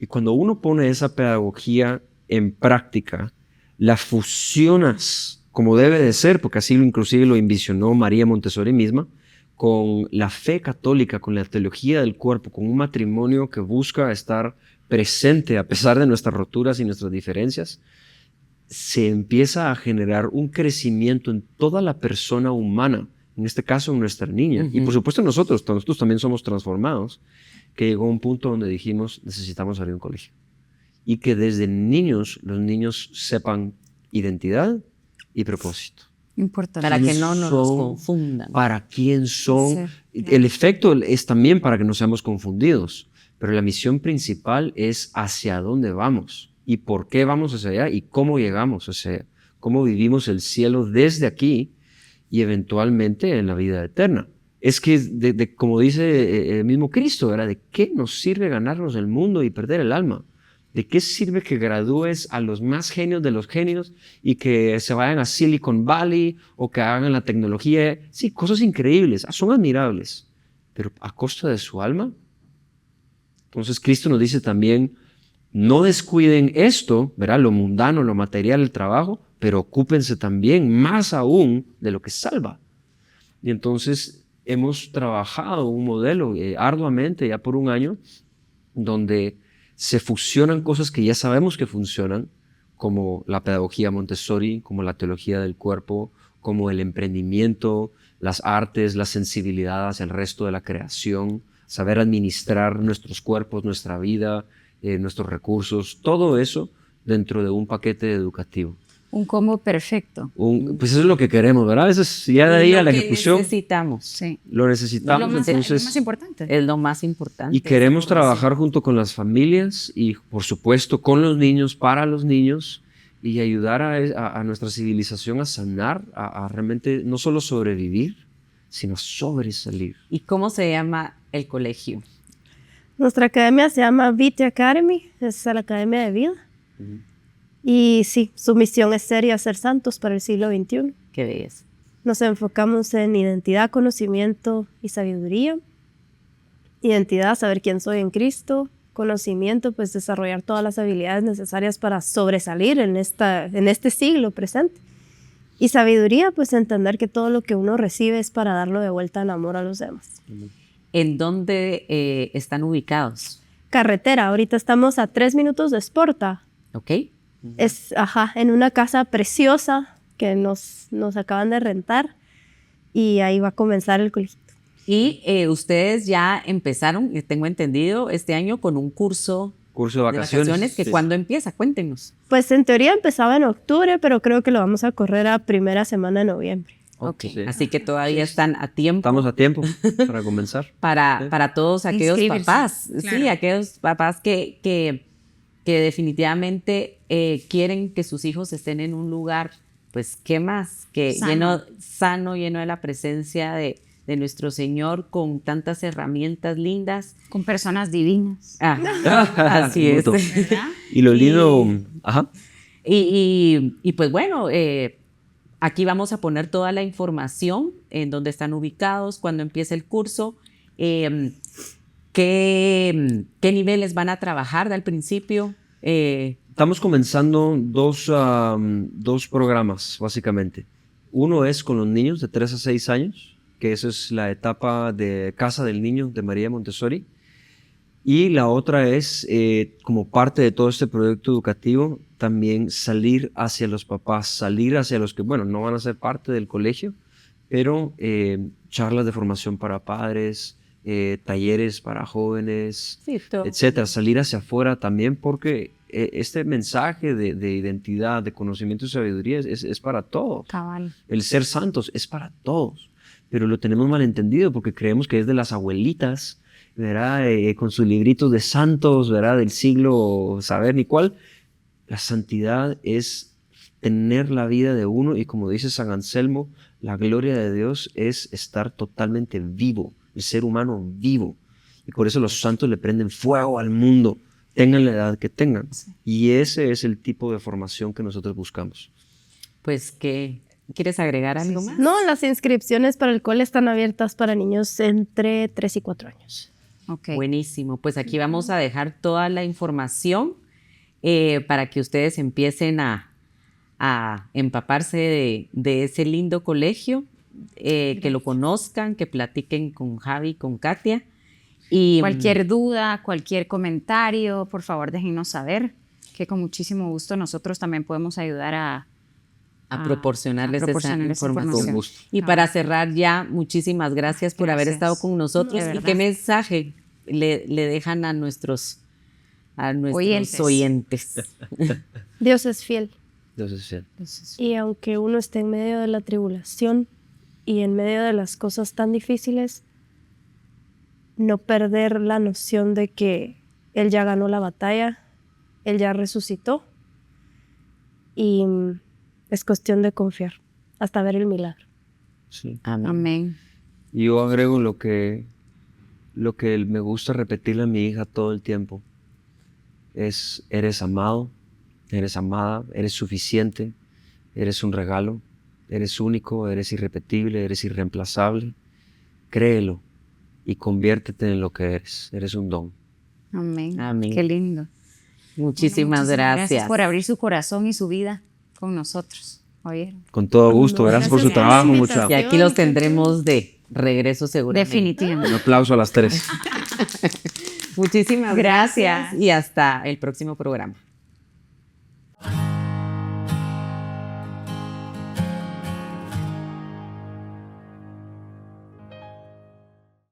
Y cuando uno pone esa pedagogía en práctica, la fusionas como debe de ser, porque así inclusive lo envisionó María Montessori misma, con la fe católica, con la teología del cuerpo, con un matrimonio que busca estar presente a pesar de nuestras roturas y nuestras diferencias, se empieza a generar un crecimiento en toda la persona humana, en este caso en nuestra niña. Y por supuesto nosotros también somos transformados, que llegó a un punto donde dijimos, necesitamos abrir un colegio. Y que desde niños, los niños sepan identidad y propósito. Importante. Para que no nos confundan. Para quién son. Sí. El efecto es también para que no seamos confundidos, pero la misión principal es hacia dónde vamos y por qué vamos hacia allá y cómo llegamos hacia allá, cómo vivimos el cielo desde aquí y eventualmente en la vida eterna. Es que, como dice el mismo Cristo, ¿verdad? ¿De qué nos sirve ganarnos el mundo y perder el alma? ¿De qué sirve que gradúes a los más genios de los genios y que se vayan a Silicon Valley o que hagan la tecnología? Sí, cosas increíbles, son admirables, pero ¿a costa de su alma? Entonces Cristo nos dice también, no descuiden esto, ¿verdad? Lo mundano, lo material, el trabajo, pero ocúpense también más aún de lo que salva. Y entonces hemos trabajado un modelo arduamente ya por un año donde se fusionan cosas que ya sabemos que funcionan, como la pedagogía Montessori, como la teología del cuerpo, como el emprendimiento, las artes, la sensibilidad hacia el resto de la creación, saber administrar nuestros cuerpos, nuestra vida, nuestros recursos, todo eso dentro de un paquete educativo. Un combo perfecto. Pues eso es lo que queremos, ¿verdad? A veces ya de ahí a la ejecución Necesitamos. Sí. lo necesitamos, Es entonces... lo más importante. Es lo más importante. Y queremos trabajar junto con las familias y, por supuesto, con los niños, para los niños, y ayudar a nuestra civilización a sanar, a realmente no solo sobrevivir, sino sobresalir. ¿Y cómo se llama el colegio? Nuestra academia se llama Viti Academy, es la academia de vida. Y sí, su misión es ser y hacer santos para el siglo XXI. Qué belleza. Nos enfocamos en identidad, conocimiento y sabiduría. Identidad, saber quién soy en Cristo. Conocimiento, pues desarrollar todas las habilidades necesarias para sobresalir en este siglo presente. Y sabiduría, pues entender que todo lo que uno recibe es para darlo de vuelta en amor a los demás. ¿En dónde están ubicados? Carretera, ahorita estamos a 3 minutos de Sporta. ¿Ok? Es, en una casa preciosa que nos acaban de rentar y ahí va a comenzar el colegio. Y ustedes ya empezaron, tengo entendido, este año con un curso de vacaciones. que sí. ¿Cuándo empieza? Cuéntenos. Pues en teoría empezaba en octubre, pero creo que lo vamos a correr a primera semana de noviembre. Ok, Sí. así que todavía están a tiempo. Estamos a tiempo para comenzar. Para todos aquellos Inscribirse, papás, claro. sí, aquellos papás que definitivamente quieren que sus hijos estén en un lugar, pues, ¿qué más? Que sano, lleno de la presencia de nuestro Señor, con tantas herramientas lindas. Con personas divinas. Ajá, así es. Bruto. ¿Verdad? Y lo lindo... Ajá. Y pues bueno, aquí vamos a poner toda la información en dónde están ubicados, cuándo empieza el curso, qué niveles van a trabajar al principio. Estamos comenzando dos programas, básicamente. Uno es con los niños de 3 a 6 años, que esa es la etapa de Casa del Niño de María Montessori. Y la otra es, como parte de todo este proyecto educativo, también salir hacia los papás, salir hacia los que, bueno, no van a ser parte del colegio, pero charlas de formación para padres, talleres para jóvenes, Sí, todo. etcétera. Salir hacia afuera también, porque este mensaje de identidad, de conocimiento y sabiduría es para todos. Cabal. El ser santos es para todos, pero lo tenemos malentendido porque creemos que es de las abuelitas, ¿verdad? Con sus libritos de santos, ¿verdad? Del siglo, saber ni cuál. La santidad es tener la vida de uno y como dice San Anselmo, la gloria de Dios es estar totalmente vivo, el ser humano vivo. Y por eso los santos le prenden fuego al mundo, tengan la edad que tengan. Y ese es el tipo de formación que nosotros buscamos. Pues, ¿quieres agregar algo más? No, las inscripciones para el cole están abiertas para niños entre 3 y 4 años. Okay. Buenísimo. Pues aquí vamos a dejar toda la información para que ustedes empiecen a empaparse de ese lindo colegio, que lo conozcan, que platiquen con Javi, con Katia. Y cualquier duda, cualquier comentario, por favor déjennos saber, que con muchísimo gusto nosotros también podemos ayudar a proporcionarles esa información. Con gusto. Y para cerrar ya, muchísimas gracias por haber estado con nosotros. De ¿Y verdad. qué mensaje le dejan a nuestros oyentes? Dios es fiel. Entonces, Y aunque uno esté en medio de la tribulación y en medio de las cosas tan difíciles, no perder la noción de que Él ya ganó la batalla, Él ya resucitó y es cuestión de confiar hasta ver el milagro. sí. Amén. Amén. Y yo agrego lo que me gusta repetirle a mi hija todo el tiempo. Es, eres amado, eres amada, eres suficiente, eres un regalo, eres único, eres irrepetible, eres irreemplazable. Créelo y conviértete en lo que eres. Eres un don. Amén. Amén. Qué lindo. Muchísimas gracias. por abrir su corazón y su vida con nosotros. ¿Oyeron? Con todo gusto. Gracias por su Gracias. trabajo, Gracias. muchachos. Y aquí los tendremos de regreso seguramente. Definitivamente. Un aplauso a las 3. Muchísimas gracias y hasta el próximo programa.